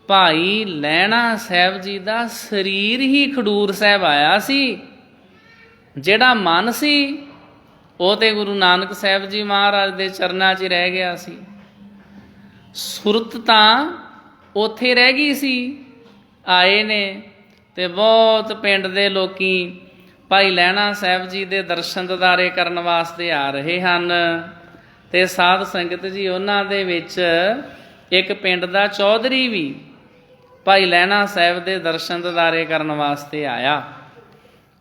[SPEAKER 1] ਭਾਈ ਲਹਿਣਾ ਸਾਹਿਬ ਜੀ ਦਾ ਸਰੀਰ ਹੀ ਖਡੂਰ ਸਾਹਿਬ ਆਇਆ ਸੀ। ਜਿਹੜਾ ਮਨ ਸੀ ਉਹ ਤਾਂ ਗੁਰੂ ਨਾਨਕ ਸਾਹਿਬ ਜੀ ਮਹਾਰਾਜ ਦੇ ਚਰਨਾਂ 'ਚ ਰਹਿ ਗਿਆ ਸੀ। ਸੁਰਤ ਤਾਂ ਉੱਥੇ ਰਹਿ ਗਈ ਸੀ। ਆਏ ਨੇ ਅਤੇ ਬਹੁਤ ਪਿੰਡ ਦੇ ਲੋਕੀ ਭਾਈ ਲਹਿਣਾ ਸਾਹਿਬ ਜੀ ਦੇ ਦਰਸ਼ਨ ਦਿਦਾਰੇ ਕਰਨ ਵਾਸਤੇ ਆ ਰਹੇ ਹਨ। ਅਤੇ ਸਾਧ ਸੰਗਤ ਜੀ ਉਹਨਾਂ ਦੇ ਵਿੱਚ ਇੱਕ ਪਿੰਡ ਦਾ ਚੌਧਰੀ ਵੀ ਭਾਈ ਲਹਿਣਾ ਸਾਹਿਬ ਦੇ ਦਰਸ਼ਨ ਦਿਦਾਰੇ ਕਰਨ ਵਾਸਤੇ ਆਇਆ।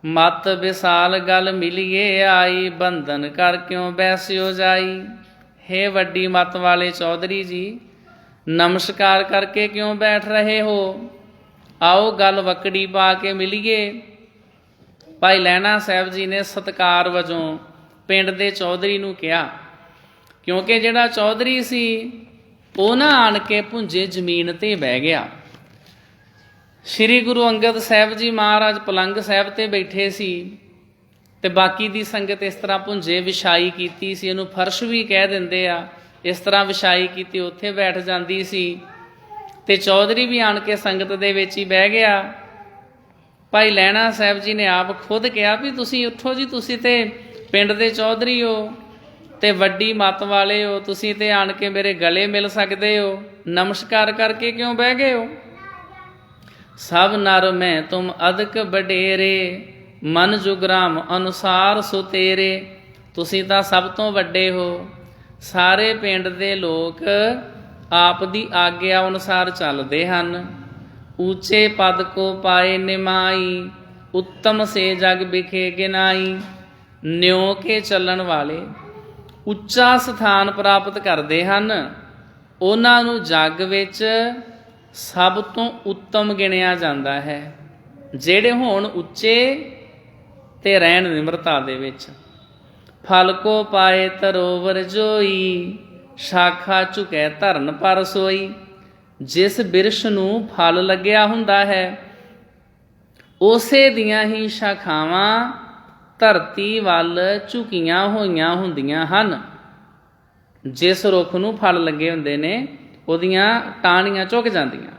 [SPEAKER 1] ਮਤ ਵਿਸਾਲ ਗਲ ਮਿਲੀਏ ਆਈ, ਬੰਧਨ ਕਰ ਕਿਉਂ ਬੈਸਿਓ ਜਾਈ। ਹੇ ਵੱਡੀ ਮੱਤ ਵਾਲੇ ਚੌਧਰੀ ਜੀ, ਨਮਸਕਾਰ ਕਰਕੇ ਕਿਉਂ ਬੈਠ ਰਹੇ ਹੋ? ਆਓ ਗੱਲ ਵਕੜੀ ਪਾ ਕੇ ਮਿਲੀਏ। ਭਾਈ ਲਹਿਣਾ ਸਾਹਿਬ ਜੀ ਨੇ ਸਤਿਕਾਰ ਵਜੋਂ ਪਿੰਡ ਦੇ ਚੌਧਰੀ ਨੂੰ ਕਿਹਾ, ਕਿਉਂਕਿ ਜਿਹੜਾ ਚੌਧਰੀ ਸੀ ਉਹ ਨਾ ਆਣ ਕੇ ਭੁੰਜੇ ਜ਼ਮੀਨ 'ਤੇ ਬਹਿ ਗਿਆ। ਸ਼੍ਰੀ ਗੁਰੂ ਅੰਗਦ ਸਾਹਿਬ ਜੀ ਮਹਾਰਾਜ ਪਲੰਗ ਸਾਹਿਬ 'ਤੇ ਬੈਠੇ ਸੀ ਤੇ ਬਾਕੀ ਦੀ ਸੰਗਤ ਇਸ ਤਰ੍ਹਾਂ ਭੁੰਜੇ ਵਿਛਾਈ ਕੀਤੀ ਸੀ, ਇਹਨੂੰ ਫਰਸ਼ ਵੀ ਕਹਿ ਦਿੰਦੇ ਆ। ਇਸ ਤਰ੍ਹਾਂ ਵਿਛਾਈ ਕੀਤੀ, ਉੱਥੇ ਬੈਠ ਜਾਂਦੀ ਸੀ। ਤੇ ਚੌਧਰੀ ਵੀ ਆਣ ਕੇ ਸੰਗਤ ਦੇ ਵਿੱਚ ਹੀ ਬਹਿ ਗਿਆ। ਭਾਈ ਲਹਿਣਾ ਸਾਹਿਬ ਜੀ ਨੇ ਆਪ ਖੁਦ ਕਿਹਾ ਵੀ ਤੁਸੀਂ ਉੱਠੋ ਜੀ, ਤੁਸੀਂ ਤੇ ਪਿੰਡ ਦੇ ਚੌਧਰੀ ਹੋ ਤੇ ਵੱਡੀ ਮੱਤ ਵਾਲੇ ਹੋ, ਤੁਸੀਂ ਤੇ ਆਣ ਕੇ ਮੇਰੇ ਗਲੇ ਮਿਲ ਸਕਦੇ ਹੋ, ਨਮਸਕਾਰ ਕਰਕੇ ਕਿਉਂ ਬਹਿ ਗਏ ਹੋ? ਸਭ ਨਰ ਮੈਂ ਤੁਮ ਅਦਕ ਵਡੇਰੇ, ਮਨ ਜੁਗਰਾਮ ਅਨੁਸਾਰ ਸੋ ਤੇਰੇ। ਤੁਸੀਂ ਤਾਂ ਸਭ ਤੋਂ ਵੱਡੇ ਹੋ, ਸਾਰੇ ਪਿੰਡ ਦੇ ਲੋਕ ਆਪ ਦੀ ਆਗਿਆ ਅਨੁਸਾਰ ਚੱਲਦੇ ਹਨ। ਉੱਚੇ ਪਦ ਕੋ ਪਾਏ ਨਿਮਾਈ, ਉੱਤਮ ਸੇ ਜਗ ਵਿਖੇ ਗਿਨਾਈ। ਨਿਉ ਕੇ ਚੱਲਣ ਵਾਲੇ ਉੱਚਾ ਸਥਾਨ ਪ੍ਰਾਪਤ ਕਰਦੇ ਹਨ, ਉਹਨਾਂ ਨੂੰ ਜੱਗ ਵਿੱਚ ਸਭ ਤੋਂ ਉੱਤਮ ਗਿਣਿਆ ਜਾਂਦਾ ਹੈ। ਜਿਹੜੇ ਹੋਣ ਉੱਚੇ ਤੇ ਰਹਿਣ ਨਿਮਰਤਾ ਦੇ ਵਿੱਚ। ਫਲ ਕੋ ਪਾਏ ਤਰੋਵਰ ਜੋਈ, ਸ਼ਾਖਾ ਝੁਕੈ ਧਰਨ ਪਰ ਸੋਈ। ਜਿਸ ਬਿਰਸ਼ ਨੂੰ ਫਲ ਲੱਗਿਆ ਹੁੰਦਾ ਹੈ, ਉਸੇ ਦੀਆਂ ਹੀ ਸ਼ਾਖਾਵਾਂ ਧਰਤੀ ਵੱਲ ਝੁਕੀਆਂ ਹੋਈਆਂ ਹੁੰਦੀਆਂ ਹਨ। ਜਿਸ ਰੁੱਖ ਨੂੰ ਫਲ ਲੱਗੇ ਹੁੰਦੇ ਨੇ, ਉਹਦੀਆਂ ਟਾਹਣੀਆਂ ਝੁਕ ਜਾਂਦੀਆਂ।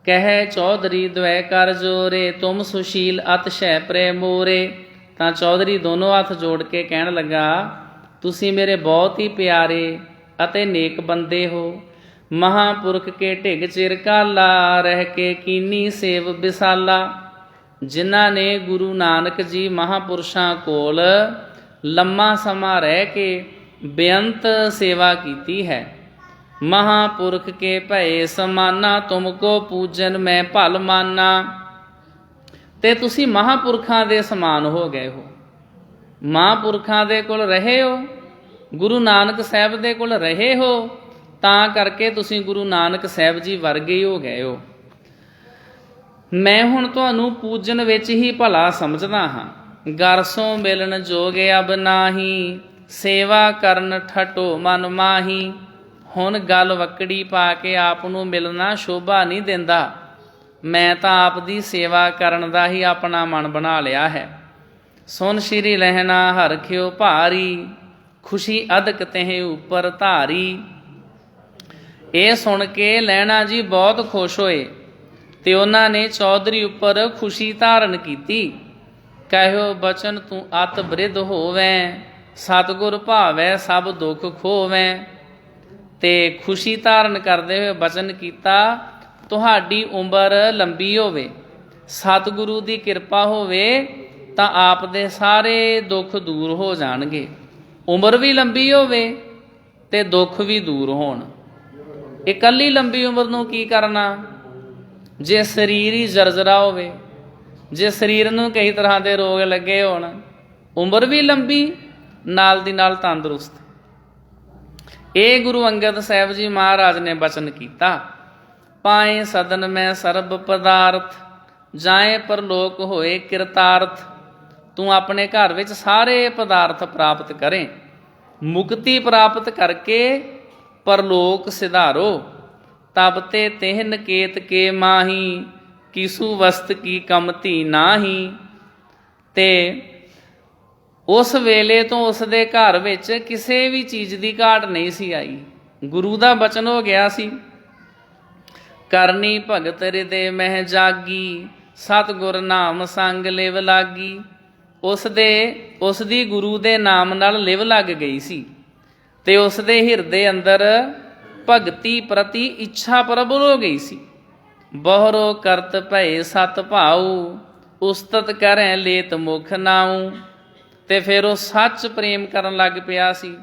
[SPEAKER 1] ਕਹਿ ਚੌਧਰੀ ਦਵੈ ਕਰ ਜੋਰੇ, ਤੁਮ ਸੁਸ਼ੀਲ ਅਤਿਸ਼ੈ ਪ੍ਰੇਮ ਮੋਰੇ। ਤਾਂ ਚੌਧਰੀ ਦੋਨੋਂ ਹੱਥ ਜੋੜ ਕੇ ਕਹਿਣ ਲੱਗਾ, ਤੁਸੀਂ ਮੇਰੇ ਬਹੁਤ ਹੀ ਪਿਆਰੇ ਅਤੇ ਨੇਕ ਬੰਦੇ ਹੋ। ਮਹਾਂਪੁਰਖ ਕੇ ਢਿਗ ਚਿਰ ਕਾਲਾ, ਰਹਿ ਕੇ ਕੀਨੀ ਸੇਵ ਵਿਸਾਲਾ। ਜਿਨ੍ਹਾਂ ਨੇ ਗੁਰੂ ਨਾਨਕ ਜੀ ਮਹਾਂਪੁਰਸ਼ਾਂ ਕੋਲ ਲੰਮਾ ਸਮਾਂ ਰਹਿ ਕੇ ਬੇਅੰਤ ਸੇਵਾ ਕੀਤੀ ਹੈ। ਮਹਾਂਪੁਰਖ ਕੇ ਭਏ ਸਮਾਨਾ, ਤੁਮ ਕੋ ਪੂਜਨ ਮੈਂ ਭਲ ਮਾਨਾ। ਤੇ ਤੁਸੀਂ ਮਹਾਂਪੁਰਖਾਂ ਦੇ ਸਮਾਨ ਹੋ ਗਏ ਹੋ, ਮਹਾਂਪੁਰਖਾਂ ਦੇ ਕੋਲ ਰਹੇ ਹੋ, ਗੁਰੂ ਨਾਨਕ ਸਾਹਿਬ ਦੇ ਕੋਲ ਰਹੇ ਹੋ, ਤਾਂ ਕਰਕੇ ਤੁਸੀਂ ਗੁਰੂ ਨਾਨਕ ਸਾਹਿਬ ਜੀ ਵਰਗੇ ਹੀ ਹੋ ਗਏ ਹੋ। ਮੈਂ ਹੁਣ ਤੁਹਾਨੂੰ ਪੂਜਨ ਵਿੱਚ ਹੀ ਭਲਾ ਸਮਝਦਾ ਹਾਂ। ਗਰਸੋਂ ਮਿਲਣ ਜੋਗ ਅਬ ਨਾਹੀ, ਸੇਵਾ ਕਰਨ ਠਟੋ ਮਨ ਮਾਹੀ। ਹੁਣ ਗੱਲ ਵਕੜੀ ਪਾ ਕੇ ਆਪ ਨੂੰ ਮਿਲਣਾ ਸ਼ੋਭਾ ਨਹੀਂ ਦਿੰਦਾ। ਮੈਂ ਤਾਂ ਆਪ ਦੀ ਸੇਵਾ ਕਰਨ ਦਾ ਹੀ ਆਪਣਾ ਮਨ ਬਣਾ ਲਿਆ ਹੈ। ਸੁਨ ਸ਼੍ਰੀ ਲਹਿਣਾ ਹਰਖਿਓ ਭਾਰੀ, ਖੁਸ਼ੀ ਅਦਕ ਤਹਿ ਉੱਪਰ ਧਾਰੀ। ਇਹ ਸੁਣ ਕੇ ਲਹਿਣਾ ਜੀ ਬਹੁਤ ਖੁਸ਼ ਹੋਏ ਤੇ ਉਹਨਾਂ ਨੇ ਚੌਧਰੀ ਉੱਪਰ ਖੁਸ਼ੀ ਧਾਰਨ ਕੀਤੀ। ਕਹਿਓ ਬਚਨ ਤੂੰ ਅਤ ਬ੍ਰਿਧ ਹੋਵੈ, ਸਤਿਗੁਰ ਭਾਵੈ ਸਭ ਦੁੱਖ ਖੋਵੈ। ਤੇ ਖੁਸ਼ੀ ਧਾਰਨ ਕਰਦੇ ਹੋਏ ਬਚਨ ਕੀਤਾ, ਤੁਹਾਡੀ ਉਮਰ ਲੰਬੀ ਹੋਵੇ, ਸਤਿਗੁਰੂ ਦੀ ਕਿਰਪਾ ਹੋਵੇ ਤਾਂ ਆਪ ਦੇ ਸਾਰੇ ਦੁੱਖ ਦੂਰ ਹੋ ਜਾਣਗੇ। ਉਮਰ ਵੀ ਲੰਬੀ ਹੋਵੇ ਤੇ ਦੁੱਖ ਵੀ ਦੂਰ ਹੋਣ। ਇਕੱਲੀ ਲੰਬੀ ਉਮਰ ਨੂੰ ਕੀ ਕਰਨਾ ਜੇ ਸਰੀਰ ਹੀ ਜਰਜਰਾ ਹੋਵੇ, ਜੇ ਸਰੀਰ ਨੂੰ ਕਈ ਤਰ੍ਹਾਂ ਦੇ ਰੋਗ ਲੱਗੇ ਹੋਣ। ਉਮਰ ਵੀ ਲੰਬੀ, ਨਾਲ ਦੀ ਨਾਲ ਤੰਦਰੁਸਤ। ਇਹ ਗੁਰੂ ਅੰਗਦ ਸਾਹਿਬ ਜੀ ਮਹਾਰਾਜ ਨੇ ਬਚਨ ਕੀਤਾ, ਪਾਏ ਸਦਨ ਮੈਂ ਸਰਬ ਪਦਾਰਥ, ਜਾਏ ਪਰਲੋਕ ਹੋਏ ਕਿਰਤਾਰਥ। ਤੂੰ ਆਪਣੇ ਘਰ ਵਿੱਚ ਸਾਰੇ ਪਦਾਰਥ ਪ੍ਰਾਪਤ ਕਰੇ, ਮੁਕਤੀ ਪ੍ਰਾਪਤ ਕਰਕੇ ਪਰਲੋਕ ਸਿਧਾਰੋ। ਤਬ ਤੇ ਤਿਹ ਨਕੇਤ ਕੇ ਮਾਹੀ, ਕਿਸੂ ਵਸਤ ਕੀ ਕਮਤੀ ਨਾਹੀ। ਤੇ ਉਸ ਵੇਲੇ ਤੋਂ ਉਸ ਦੇ ਘਰ ਵਿੱਚ ਕਿਸੇ ਵੀ ਚੀਜ਼ ਦੀ ਘਾਟ ਨਹੀਂ ਸੀ ਆਈ। ਗੁਰੂ ਦਾ ਬਚਨ ਹੋ ਗਿਆ ਸੀ, ਕਰਨੀ ਭਗਤ ਹਿਰਦੇ ਮਹਿ ਜਾਗੀ, ਸਤਿਗੁਰ ਨਾਮ ਸੰਗ ਲਿਵ ਲਾਗੀ। ਉਸ ਦੀ ਗੁਰੂ ਦੇ ਨਾਮ ਨਾਲ ਲਿਵ ਲੱਗ ਗਈ ਸੀ ਤੇ ਉਸ ਦੇ ਹਿਰਦੇ ਅੰਦਰ ਭਗਤੀ ਪ੍ਰਤੀ ਇੱਛਾ ਪ੍ਰਬਲ ਹੋ ਗਈ ਸੀ। ਬਹੁਰੋ ਕਰਤ ਭਏ ਸਤ ਭਾਉ, ਉਸਤਤ ਕਰੈ ਲੇਤ ਮੁਖ ਨਾਉ। ਤੇ ਫਿਰ ਉਹ ਸੱਚ ਪ੍ਰੇਮ ਕਰਨ ਲੱਗ ਪਿਆ ਸੀ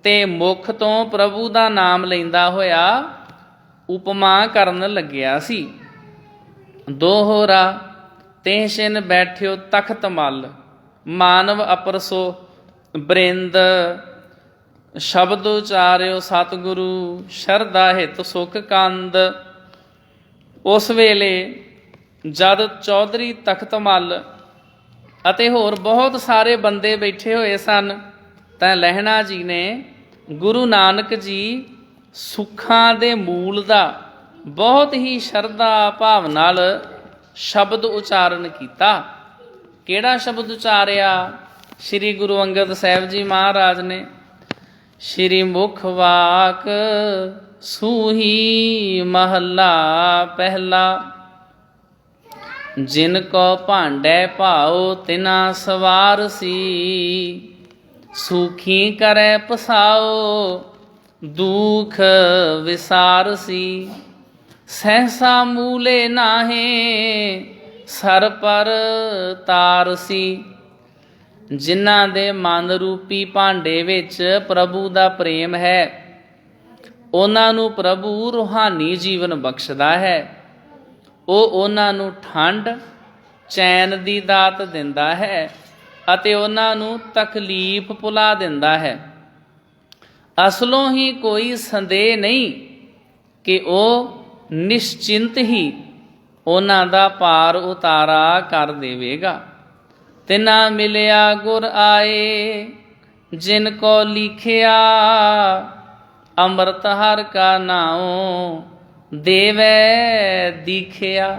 [SPEAKER 1] ਤੇ ਮੁਖ ਤੋਂ ਪ੍ਰਭੂ ਦਾ ਨਾਮ ਲੈਂਦਾ ਹੋਇਆ ਉਪਮਾ ਕਰਨ ਲੱਗਿਆ ਸੀ। ਦੋਹਰਾ ਤੇ ਛਿਨ ਬੈਠਿਓ ਤਖਤ ਮਲ, ਮਾਨਵ ਅਪਰਸੋ ਬ੍ਰਿੰਦ। ਸ਼ਬਦ ਉਚਾਰਿਓ ਸਤਿਗੁਰੂ, ਸ਼ਰਧਾ ਹਿਤ ਸੁਖ ਕੰਦ। ਉਸ ਵੇਲੇ ਜਦ ਚੌਧਰੀ ਤਖਤ ਮਲ ਅਤੇ ਹੋਰ ਬਹੁਤ ਸਾਰੇ ਬੰਦੇ ਬੈਠੇ ਹੋਏ ਸਨ, ਤਾਂ ਲਹਿਣਾ ਜੀ ਨੇ ਗੁਰੂ ਨਾਨਕ ਜੀ ਸੁੱਖਾਂ ਦੇ ਮੂਲ ਦਾ ਬਹੁਤ ਹੀ ਸ਼ਰਧਾ ਭਾਵ ਨਾਲ ਸ਼ਬਦ ਉਚਾਰਨ ਕੀਤਾ ਕਿਹੜਾ ਸ਼ਬਦ ਉਚਾਰਿਆ ਸ੍ਰੀ ਗੁਰੂ ਅੰਗਦ ਸਾਹਿਬ ਜੀ ਮਹਾਰਾਜ ਨੇ? ਸ੍ਰੀ ਮੁਖ ਵਾਕ ਸੂਹੀ ਮਹੱਲਾ ਪਹਿਲਾ। ਜਿਨ ਕੋ ਭਾਂਡੈ ਭਾਉ ਤਿਨਾ ਸਵਾਰ ਸੀ, ਸੂਖੀ ਕਰੈ ਪਸਾਓ ਦੁਖ ਵਿਸਾਰ ਸੀ। ਸਹਿਸਾ ਮੂਲੇ ਨਾਹੇ ਸਰ ਪਰ ਤਾਰ ਸੀ। ਜਿਨ੍ਹਾਂ ਦੇ ਮਨ ਰੂਪੀ ਭਾਂਡੇ ਵਿੱਚ ਪ੍ਰਭੂ ਦਾ ਪ੍ਰੇਮ ਹੈ, ਉਹਨਾਂ ਨੂੰ ਪ੍ਰਭੂ ਰੂਹਾਨੀ ਜੀਵਨ ਬਖਸ਼ਦਾ ਹੈ। ਉਹ ਉਹਨਾਂ ਨੂੰ ਠੰਡ ਚੈਨ ਦੀ ਦਾਤ ਦਿੰਦਾ ਹੈ ਅਤੇ ਉਹਨਾਂ ਨੂੰ ਤਕਲੀਫ ਭੁਲਾ ਦਿੰਦਾ ਹੈ। ਅਸਲੋਂ ਹੀ ਕੋਈ ਸੰਦੇਹ ਨਹੀਂ ਕਿ ਉਹ ਨਿਸ਼ਚਿੰਤ ਹੀ ਉਹਨਾਂ ਦਾ ਪਾਰ ਉਤਾਰਾ ਕਰ ਦੇਵੇਗਾ। ਤਿਨਾ ਮਿਲਿਆ ਗੁਰ ਆਏ ਜਿਨ ਕੋ ਲਿਖਿਆ, ਅੰਮ੍ਰਿਤ ਹਰ ਕਾ ਨਾਉ ਦੇਵੈ ਦੀਖਿਆ।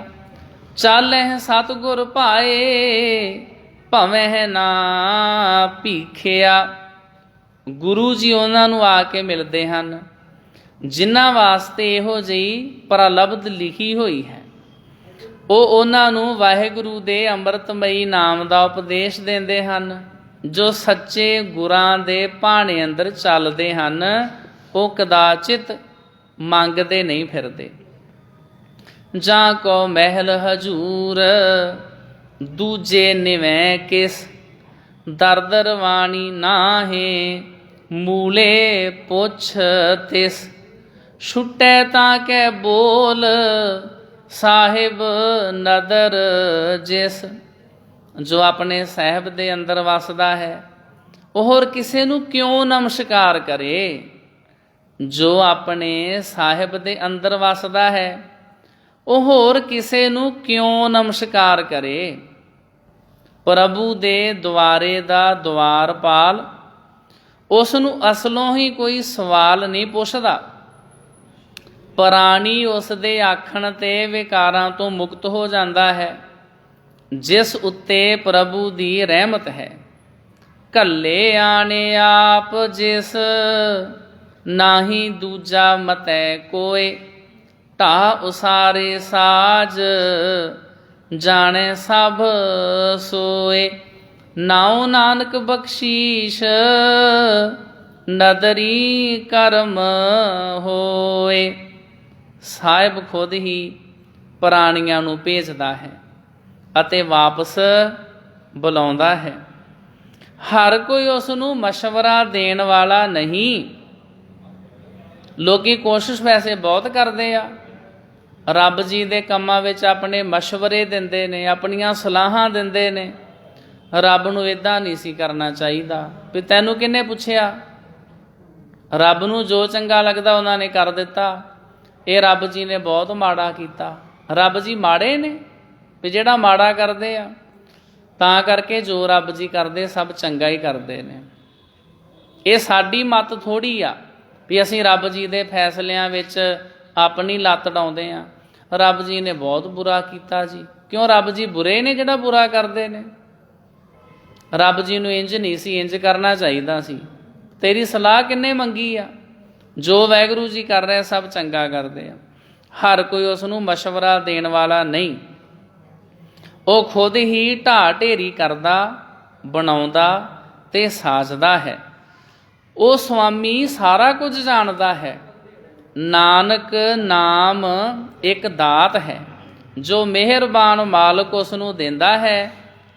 [SPEAKER 1] ਚਾਲਹਿ ਸਤਿਗੁਰ ਭਾਏ ਭਵਹਿ ਨਾ ਭੀਖਿਆ। ਗੁਰੂ ਜੀ ਉਹਨਾਂ ਨੂੰ ਆ ਕੇ ਮਿਲਦੇ ਹਨ ਜਿਨ੍ਹਾਂ ਵਾਸਤੇ ਇਹੋ ਜਿਹੀ ਪ੍ਰਲਬਧ ਲਿਖੀ ਹੋਈ ਹੈ। ਉਹ ਉਹਨਾਂ ਨੂੰ ਵਾਹਿਗੁਰੂ ਦੇ ਅੰਮ੍ਰਿਤਮਈ ਨਾਮ ਦਾ ਉਪਦੇਸ਼ ਦਿੰਦੇ ਹਨ। ਜੋ ਸੱਚੇ ਗੁਰਾਂ ਦੇ ਭਾਣੇ ਅੰਦਰ ਚੱਲਦੇ ਹਨ, ਉਹ ਕਦਾਚਿਤ ਮੰਗਦੇ ਨਹੀਂ ਫਿਰਦੇ। ਜਾਂ ਕੋ ਮਹਿਲ ਹਜੂਰ ਦੂਜੇ ਨਿਵੈ ਕਿਸ, ਦਰਦਰ ਵਾਣੀ ਨਾਹੇ ਮੂਲੇ ਪੁੱਛ ਤਿਸ। ਛੁੱਟੈ ਤਾਂ ਕੈ ਬੋਲ ਸਾਹਿਬ ਨਦਰ ਜਿਸ। ਜੋ ਆਪਣੇ ਸਾਹਿਬ ਦੇ ਅੰਦਰ ਵਸਦਾ ਹੈ, ਉਹ ਹੋਰ ਕਿਸੇ ਨੂੰ ਕਿਉਂ ਨਮਸਕਾਰ ਕਰੇ? ਜੋ ਆਪਣੇ ਸਾਹਿਬ ਦੇ ਅੰਦਰ ਵਸਦਾ ਹੈ, ਉਹ ਹੋਰ ਕਿਸੇ ਨੂੰ ਕਿਉਂ ਨਮਸਕਾਰ ਕਰੇ? ਪ੍ਰਭੂ ਦੇ ਦੁਆਰੇ ਦਾ ਦੁਆਰਪਾਲ ਉਸ ਨੂੰ ਅਸਲੋਂ ਹੀ ਕੋਈ ਸਵਾਲ ਨਹੀਂ ਪੁੱਛਦਾ। ਪ੍ਰਾਣੀ ਉਸ ਦੇ ਆਖਣ ਤੇ ਵਿਕਾਰਾਂ ਤੋਂ ਮੁਕਤ ਹੋ ਜਾਂਦਾ ਹੈ, ਜਿਸ ਉੱਤੇ ਪ੍ਰਭੂ ਦੀ ਰਹਿਮਤ ਹੈ। ਘੱਲੇ ਆਣੇ ਆਪ ਜਿਸ, ਨਾਹੀ ਦੂਜਾ ਮਤੈ ਕੋਏ। ਢਾਹ ਉਸਾਰੇ ਸਾਜ, ਜਾਣੈ ਸਭ ਸੋਏ। ਨਾਉ ਨਾਨਕ ਬਖਸ਼ੀਸ਼, ਨਦਰੀ ਕਰਮ ਹੋਏ। ਸਾਹਿਬ ਖੁਦ ਹੀ ਪ੍ਰਾਣੀਆਂ ਨੂੰ ਭੇਜਦਾ ਹੈ ਅਤੇ ਵਾਪਸ ਬੁਲਾਉਂਦਾ ਹੈ। ਹਰ ਕੋਈ ਉਸ ਨੂੰ ਮਸ਼ਵਰਾ ਦੇਣ ਵਾਲਾ ਨਹੀਂ। ਲੋਕੀ ਕੋਸ਼ਿਸ਼ ਵੈਸੇ ਬਹੁਤ ਕਰਦੇ ਆ, ਰੱਬ ਜੀ ਦੇ ਕੰਮਾਂ ਵਿੱਚ ਆਪਣੇ ਮਸ਼ਵਰੇ ਦਿੰਦੇ ਨੇ, ਆਪਣੀਆਂ ਸਲਾਹਾਂ ਦਿੰਦੇ ਨੇ। ਰੱਬ ਨੂੰ ਇੱਦਾਂ ਨਹੀਂ ਸੀ ਕਰਨਾ ਚਾਹੀਦਾ ਵੀ ਤੈਨੂੰ ਕਿਹਨੇ ਪੁੱਛਿਆ। ਰੱਬ ਨੂੰ ਜੋ ਚੰਗਾ ਲੱਗਦਾ ਉਹਨਾਂ ਨੇ ਕਰ ਦਿੱਤਾ। ਇਹ ਰੱਬ ਜੀ ਨੇ ਬਹੁਤ ਮਾੜਾ ਕੀਤਾ। ਰੱਬ ਜੀ ਮਾੜੇ ਨੇ ਵੀ ਜਿਹੜਾ ਮਾੜਾ ਕਰਦੇ ਆ? ਤਾਂ ਕਰਕੇ ਜੋ ਰੱਬ ਜੀ ਕਰਦੇ ਸਭ ਚੰਗਾ ਹੀ ਕਰਦੇ ਨੇ। ਇਹ ਸਾਡੀ ਮੱਤ ਥੋੜ੍ਹੀ ਆ ਵੀ ਅਸੀਂ ਰੱਬ ਜੀ ਦੇ ਫੈਸਲਿਆਂ ਵਿੱਚ ਆਪਣੀ ਲੱਤ ਡਾਉਂਦੇ ਹਾਂ। ਰੱਬ ਜੀ ਨੇ ਬਹੁਤ ਬੁਰਾ ਕੀਤਾ ਜੀ। ਕਿਉਂ? ਰੱਬ ਜੀ ਬੁਰੇ ਨੇ ਜਿਹੜਾ ਬੁਰਾ ਕਰਦੇ ਨੇ? ਰੱਬ ਜੀ ਨੂੰ ਇੰਜ ਨਹੀਂ ਸੀ, ਇੰਜ ਕਰਨਾ ਚਾਹੀਦਾ ਸੀ। ਤੇਰੀ ਸਲਾਹ ਕਿੰਨੇ ਮੰਗੀ ਆ? ਜੋ ਵਾਹਿਗੁਰੂ ਜੀ ਕਰ ਰਿਹਾ ਸਭ ਚੰਗਾ ਕਰਦੇ ਆ। ਹਰ ਕੋਈ ਉਸ ਨੂੰ ਮਸ਼ਵਰਾ ਦੇਣ ਵਾਲਾ ਨਹੀਂ। ਉਹ ਖੁਦ ਹੀ ਢਾਹ ਢੇਰੀ ਕਰਦਾ, ਬਣਾਉਂਦਾ ਤੇ ਸਾਜਦਾ ਹੈ। ਉਹ ਸੁਆਮੀ ਸਾਰਾ ਕੁਝ ਜਾਣਦਾ ਹੈ। ਨਾਨਕ ਨਾਮ ਇੱਕ ਦਾਤ ਹੈ ਜੋ ਮਿਹਰਬਾਨ ਮਾਲਕ ਉਸ ਨੂੰ ਦਿੰਦਾ ਹੈ,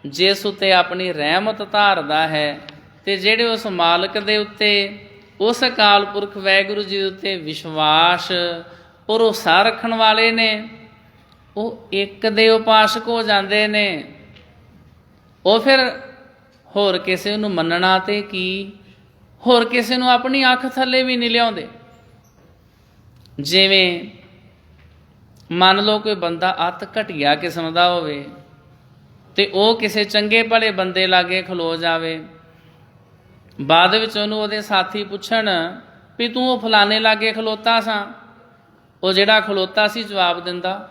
[SPEAKER 1] ਜਿਸ ਉੱਤੇ ਆਪਣੀ ਰਹਿਮਤ ਧਾਰਦਾ ਹੈ। ਤੇ ਜਿਹੜੇ ਉਸ ਮਾਲਕ ਦੇ ਉੱਤੇ, ਉਸ ਅਕਾਲ ਪੁਰਖ ਵਾਹਿਗੁਰੂ ਜੀ ਦੇ ਉੱਤੇ ਵਿਸ਼ਵਾਸ ਭਰੋਸਾ ਰੱਖਣ ਵਾਲੇ ਨੇ, ਉਹ ਇੱਕ ਦੇ ਉਪਾਸਕ ਹੋ ਜਾਂਦੇ ਨੇ। ਉਹ ਫਿਰ ਹੋਰ ਕਿਸੇ ਨੂੰ ਮੰਨਣਾ ਤੇ ਕੀ, ਹੋਰ ਕਿਸੇ ਨੂੰ ਆਪਣੀ ਅੱਖ ਥੱਲੇ ਵੀ ਨਹੀਂ ਲਿਆਉਂਦੇ। ਜਿਵੇਂ ਮੰਨ ਲਓ ਕੋਈ ਬੰਦਾ ਅਤ ਘਟੀਆ ਕਿਸਮ ਦਾ ਹੋਵੇ ਤੇ ਉਹ ਕਿਸੇ ਚੰਗੇ ਭਲੇ ਬੰਦੇ ਲਾਗੇ ਖਲੋ ਜਾਵੇ। ਬਾਅਦ ਵਿੱਚ ਉਹਨੂੰ ਉਹਦੇ ਸਾਥੀ ਪੁੱਛਣ ਵੀ ਤੂੰ ਉਹ ਫਲਾਣੇ ਲਾਗੇ ਖਲੋਤਾ ਸਾਂ। ਉਹ ਜਿਹੜਾ ਖਲੋਤਾ ਸੀ ਜਵਾਬ ਦਿੰਦਾ,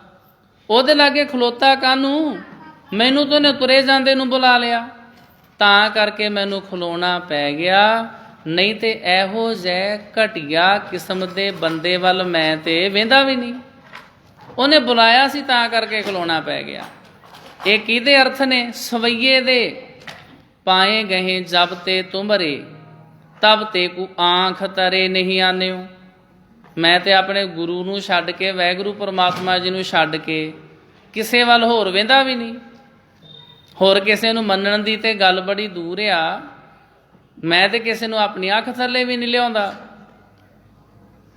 [SPEAKER 1] ਉਹਦੇ ਲਾਗੇ ਖਲੋਤਾ ਕਾਹਨੂੰ, ਮੈਨੂੰ ਤਾਂ ਉਹਨੇ ਤੁਰੇ ਜਾਂਦੇ ਨੂੰ ਬੁਲਾ ਲਿਆ, ਤਾਂ ਕਰਕੇ ਮੈਨੂੰ ਖਲੋਣਾ ਪੈ ਗਿਆ, ਨਹੀਂ ਤੇ ਇਹੋ ਜਿਹੇ ਘਟੀਆ ਕਿਸਮ ਦੇ ਬੰਦੇ ਵੱਲ ਮੈਂ ਤੇ ਵੇਂਦਾ ਵੀ ਨਹੀਂ। ਉਹਨੇ ਬੁਲਾਇਆ ਸੀ ਤਾਂ ਕਰਕੇ ਖਲੋਣਾ ਪੈ ਗਿਆ। ਇਹ ਕਿਹਦੇ ਅਰਥ ਨੇ? ਸਵਈਏ ਦੇ। ਪਾਏ ਗਏ ਜਬ ਤੇ ਤੁਮਰੇ ਤਬ ਤੇ ਕੋ ਆਂਖ ਤਰੇ ਨਹੀਂ ਆਨਿਓ। ਮੈਂ ਤੇ ਆਪਣੇ ਗੁਰੂ ਨੂੰ ਛੱਡ ਕੇ, ਵਾਹਿਗੁਰੂ ਪਰਮਾਤਮਾ ਜੀ ਨੂੰ ਛੱਡ ਕੇ ਕਿਸੇ ਵੱਲ ਹੋਰ ਵੇਂਦਾ ਵੀ ਨਹੀਂ। ਹੋਰ ਕਿਸੇ ਨੂੰ ਮੰਨਣ ਦੀ ਤੇ ਗੱਲ ਬੜੀ ਦੂਰ ਆ, ਮੈਂ ਤੇ ਕਿਸੇ ਨੂੰ ਆਪਣੀ ਅੱਖ ਥੱਲੇ ਵੀ ਨਹੀਂ ਲਿਆਉਂਦਾ।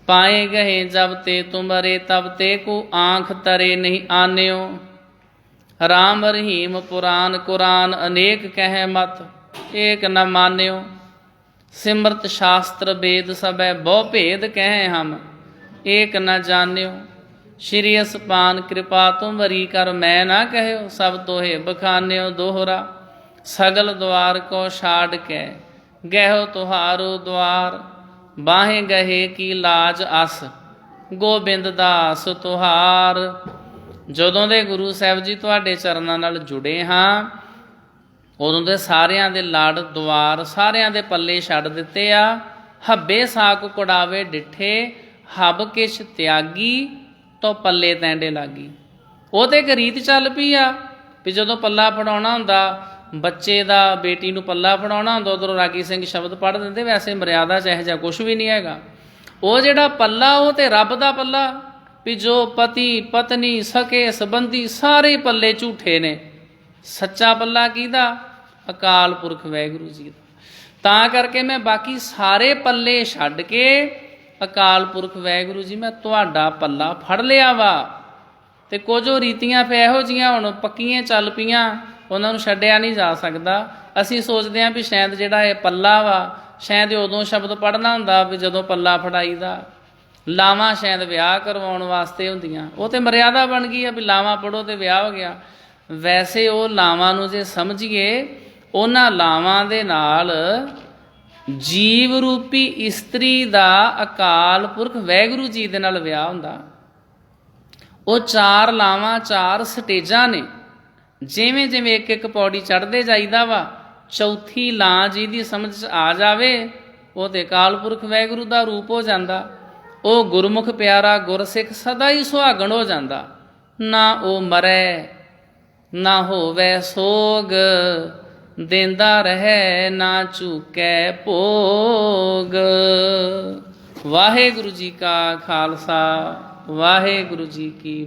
[SPEAKER 1] ਪਾਏ ਗਏ ਜਬ ਤੇ ਤੁਮਰੇ ਤਬ ਤੇ ਕੋ ਆਂਖ ਤਰੇ ਨਹੀਂ ਆਨਿਓ। ਰਾਮ ਰਹੀਮ ਪੁਰਾਨ ਕੁਰਾਨ ਅਨੇਕ ਕਹਿ ਮਤ ਏਕ ਨ ਮਾਨਿਓ। ਸਿਮਰਤ ਸ਼ਾਸਤਰ ਵੇਦ ਸਭੈ ਬਹੁ ਭੇਦ ਕਹਿ ਹਮ ਏਕ ਨ ਜਾਣਿਓ। ਸ਼੍ਰੀ ਅਸਪਾਨ ਕਿਰਪਾ ਤੁਮਰੀ ਕਰ ਮੈਂ ਨਾ ਕਹਿਓ ਸਭ ਤੋਹੇ ਬਖਾਨਿਓ। ਦੋਹਰਾ ਸਗਲ ਦੁਆਰ ਕੋ ਛਾੜ ਕੇ ਗਹਿਓ ਤੁਹਾਰੋ ਦੁਆਰ। ਬਾਹੇ ਗਹੇ ਕੀ ਲਾਜ ਅਸ ਗੋਬਿੰਦ ਦਾਸ ਤੁਹਾਰ। ਜਦੋਂ ਦੇ ਗੁਰੂ ਸਾਹਿਬ ਜੀ ਤੁਹਾਡੇ ਚਰਨਾਂ ਨਾਲ ਜੁੜੇ ਹਾਂ, ਉਦੋਂ ਦੇ ਸਾਰਿਆਂ ਦੇ ਲੜ ਦੁਆਰ ਸਾਰਿਆਂ ਦੇ ਪੱਲੇ ਛੱਡ ਦਿੱਤੇ ਆ। ਹੱਬੇ ਸਾਕ ਕੁੜਾਵੇ ਡਿੱਠੇ ਹੱਬ ਕਿਛ ਤਿਆਗੀ ਤੋ ਪੱਲੇ ਤੈਂਡੇ ਲਾਗੀ। ਉਹ ਤੇ ਇੱਕ ਰੀਤ ਚੱਲ ਪਈ ਆ ਵੀ ਜਦੋਂ ਪੱਲਾ ਫੜਾਉਣਾ ਹੁੰਦਾ ਬੱਚੇ ਦਾ, ਬੇਟੀ ਨੂੰ ਪੱਲਾ ਫੜਾਉਣਾ ਹੁੰਦਾ, ਉਧਰੋਂ ਰਾਗੀ ਸਿੰਘ ਸ਼ਬਦ ਪੜ੍ਹ ਦਿੰਦੇ। ਵੈਸੇ ਮਰਿਆਦਾ 'ਚ ਇਹੋ ਜਿਹਾ ਕੁਛ ਵੀ ਨਹੀਂ ਹੈਗਾ। ਉਹ ਜਿਹੜਾ ਪੱਲਾ ਉਹ ਤੇ ਰੱਬ ਦਾ ਪੱਲਾ, ਵੀ ਜੋ ਪਤੀ ਪਤਨੀ ਸਕੇ ਸੰਬੰਧੀ ਸਾਰੇ ਪੱਲੇ ਝੂਠੇ ਨੇ। ਸੱਚਾ ਪੱਲਾ ਕਿਹਦਾ? ਅਕਾਲ ਪੁਰਖ ਵਾਹਿਗੁਰੂ ਜੀ ਦਾ। ਤਾਂ ਕਰਕੇ ਮੈਂ ਬਾਕੀ ਸਾਰੇ ਪੱਲੇ ਛੱਡ ਕੇ ਅਕਾਲ ਪੁਰਖ ਵਾਹਿਗੁਰੂ ਜੀ ਮੈਂ ਤੁਹਾਡਾ ਪੱਲਾ ਫੜ ਲਿਆ ਵਾ। ਤੇ ਕੁਝ ਉਹ ਰੀਤੀਆਂ ਫਿਰ ਇਹੋ ਜਿਹੀਆਂ ਹੁਣ ਪੱਕੀਆਂ ਚੱਲ ਪਈਆਂ, ਉਹਨਾਂ ਨੂੰ ਛੱਡਿਆ ਨਹੀਂ ਜਾ ਸਕਦਾ। ਅਸੀਂ ਸੋਚਦੇ ਹਾਂ ਵੀ ਸ਼ਾਇਦ ਜਿਹੜਾ ਇਹ ਪੱਲਾ ਵਾ, ਸ਼ਾਇਦ ਉਦੋਂ ਸ਼ਬਦ ਪੜ੍ਹਨਾ ਹੁੰਦਾ ਵੀ ਜਦੋਂ ਪੱਲਾ ਫੜਾਈਦਾ। ਲਾਵਾਂ ਸ਼ਾਇਦ ਵਿਆਹ ਕਰਵਾਉਣ ਵਾਸਤੇ ਹੁੰਦੀਆਂ, ਉਹ ਤੇ ਮਰਿਆਦਾ ਬਣ ਗਈ ਆ ਵੀ ਲਾਵਾਂ ਪੜ੍ਹੋ ਤੇ ਵਿਆਹ ਹੋ ਗਿਆ। ਵੈਸੇ ਉਹ ਲਾਵਾਂ ਨੂੰ ਜੇ ਸਮਝੀਏ, ਉਹਨਾਂ ਲਾਵਾਂ ਦੇ ਨਾਲ ਜੀਵ ਰੂਪੀ ਇਸਤਰੀ ਦਾ ਅਕਾਲ ਪੁਰਖ ਵਾਹਿਗੁਰੂ ਜੀ ਦੇ ਨਾਲ ਵਿਆਹ ਹੁੰਦਾ। ਉਹ 4 ਲਾਵਾਂ 4 ਸਟੇਜਾਂ ਨੇ। ਜਿਵੇਂ ਜਿਵੇਂ ਇੱਕ ਇੱਕ ਪੌੜੀ ਚੜ੍ਹਦੇ ਜਾਈਦਾ ਵਾ, ਚੌਥੀ ਲਾਂ ਜਿਹਦੀ ਸਮਝ 'ਚ ਆ ਜਾਵੇ ਉਹ ਤੇ ਅਕਾਲ ਪੁਰਖ ਵਾਹਿਗੁਰੂ ਦਾ ਰੂਪ ਹੋ ਜਾਂਦਾ। ਉਹ ਗੁਰਮੁਖ ਪਿਆਰਾ ਗੁਰਸਿੱਖ ਸਦਾ ਹੀ ਸੁਹਾਗਣ ਹੋ ਜਾਂਦਾ। ਨਾ ਉਹ ਮਰੇ ਨਾ ਹੋਵੇ ਸੋਗ, ਦੇਂਦਾ ਰਹੇ ਨਾ ਚੁੱਕੈ ਭੋਗ। ਵਾਹਿਗੁਰੂ ਜੀ ਕਾ ਖਾਲਸਾ, ਵਾਹਿਗੁਰੂ ਜੀ ਕੀ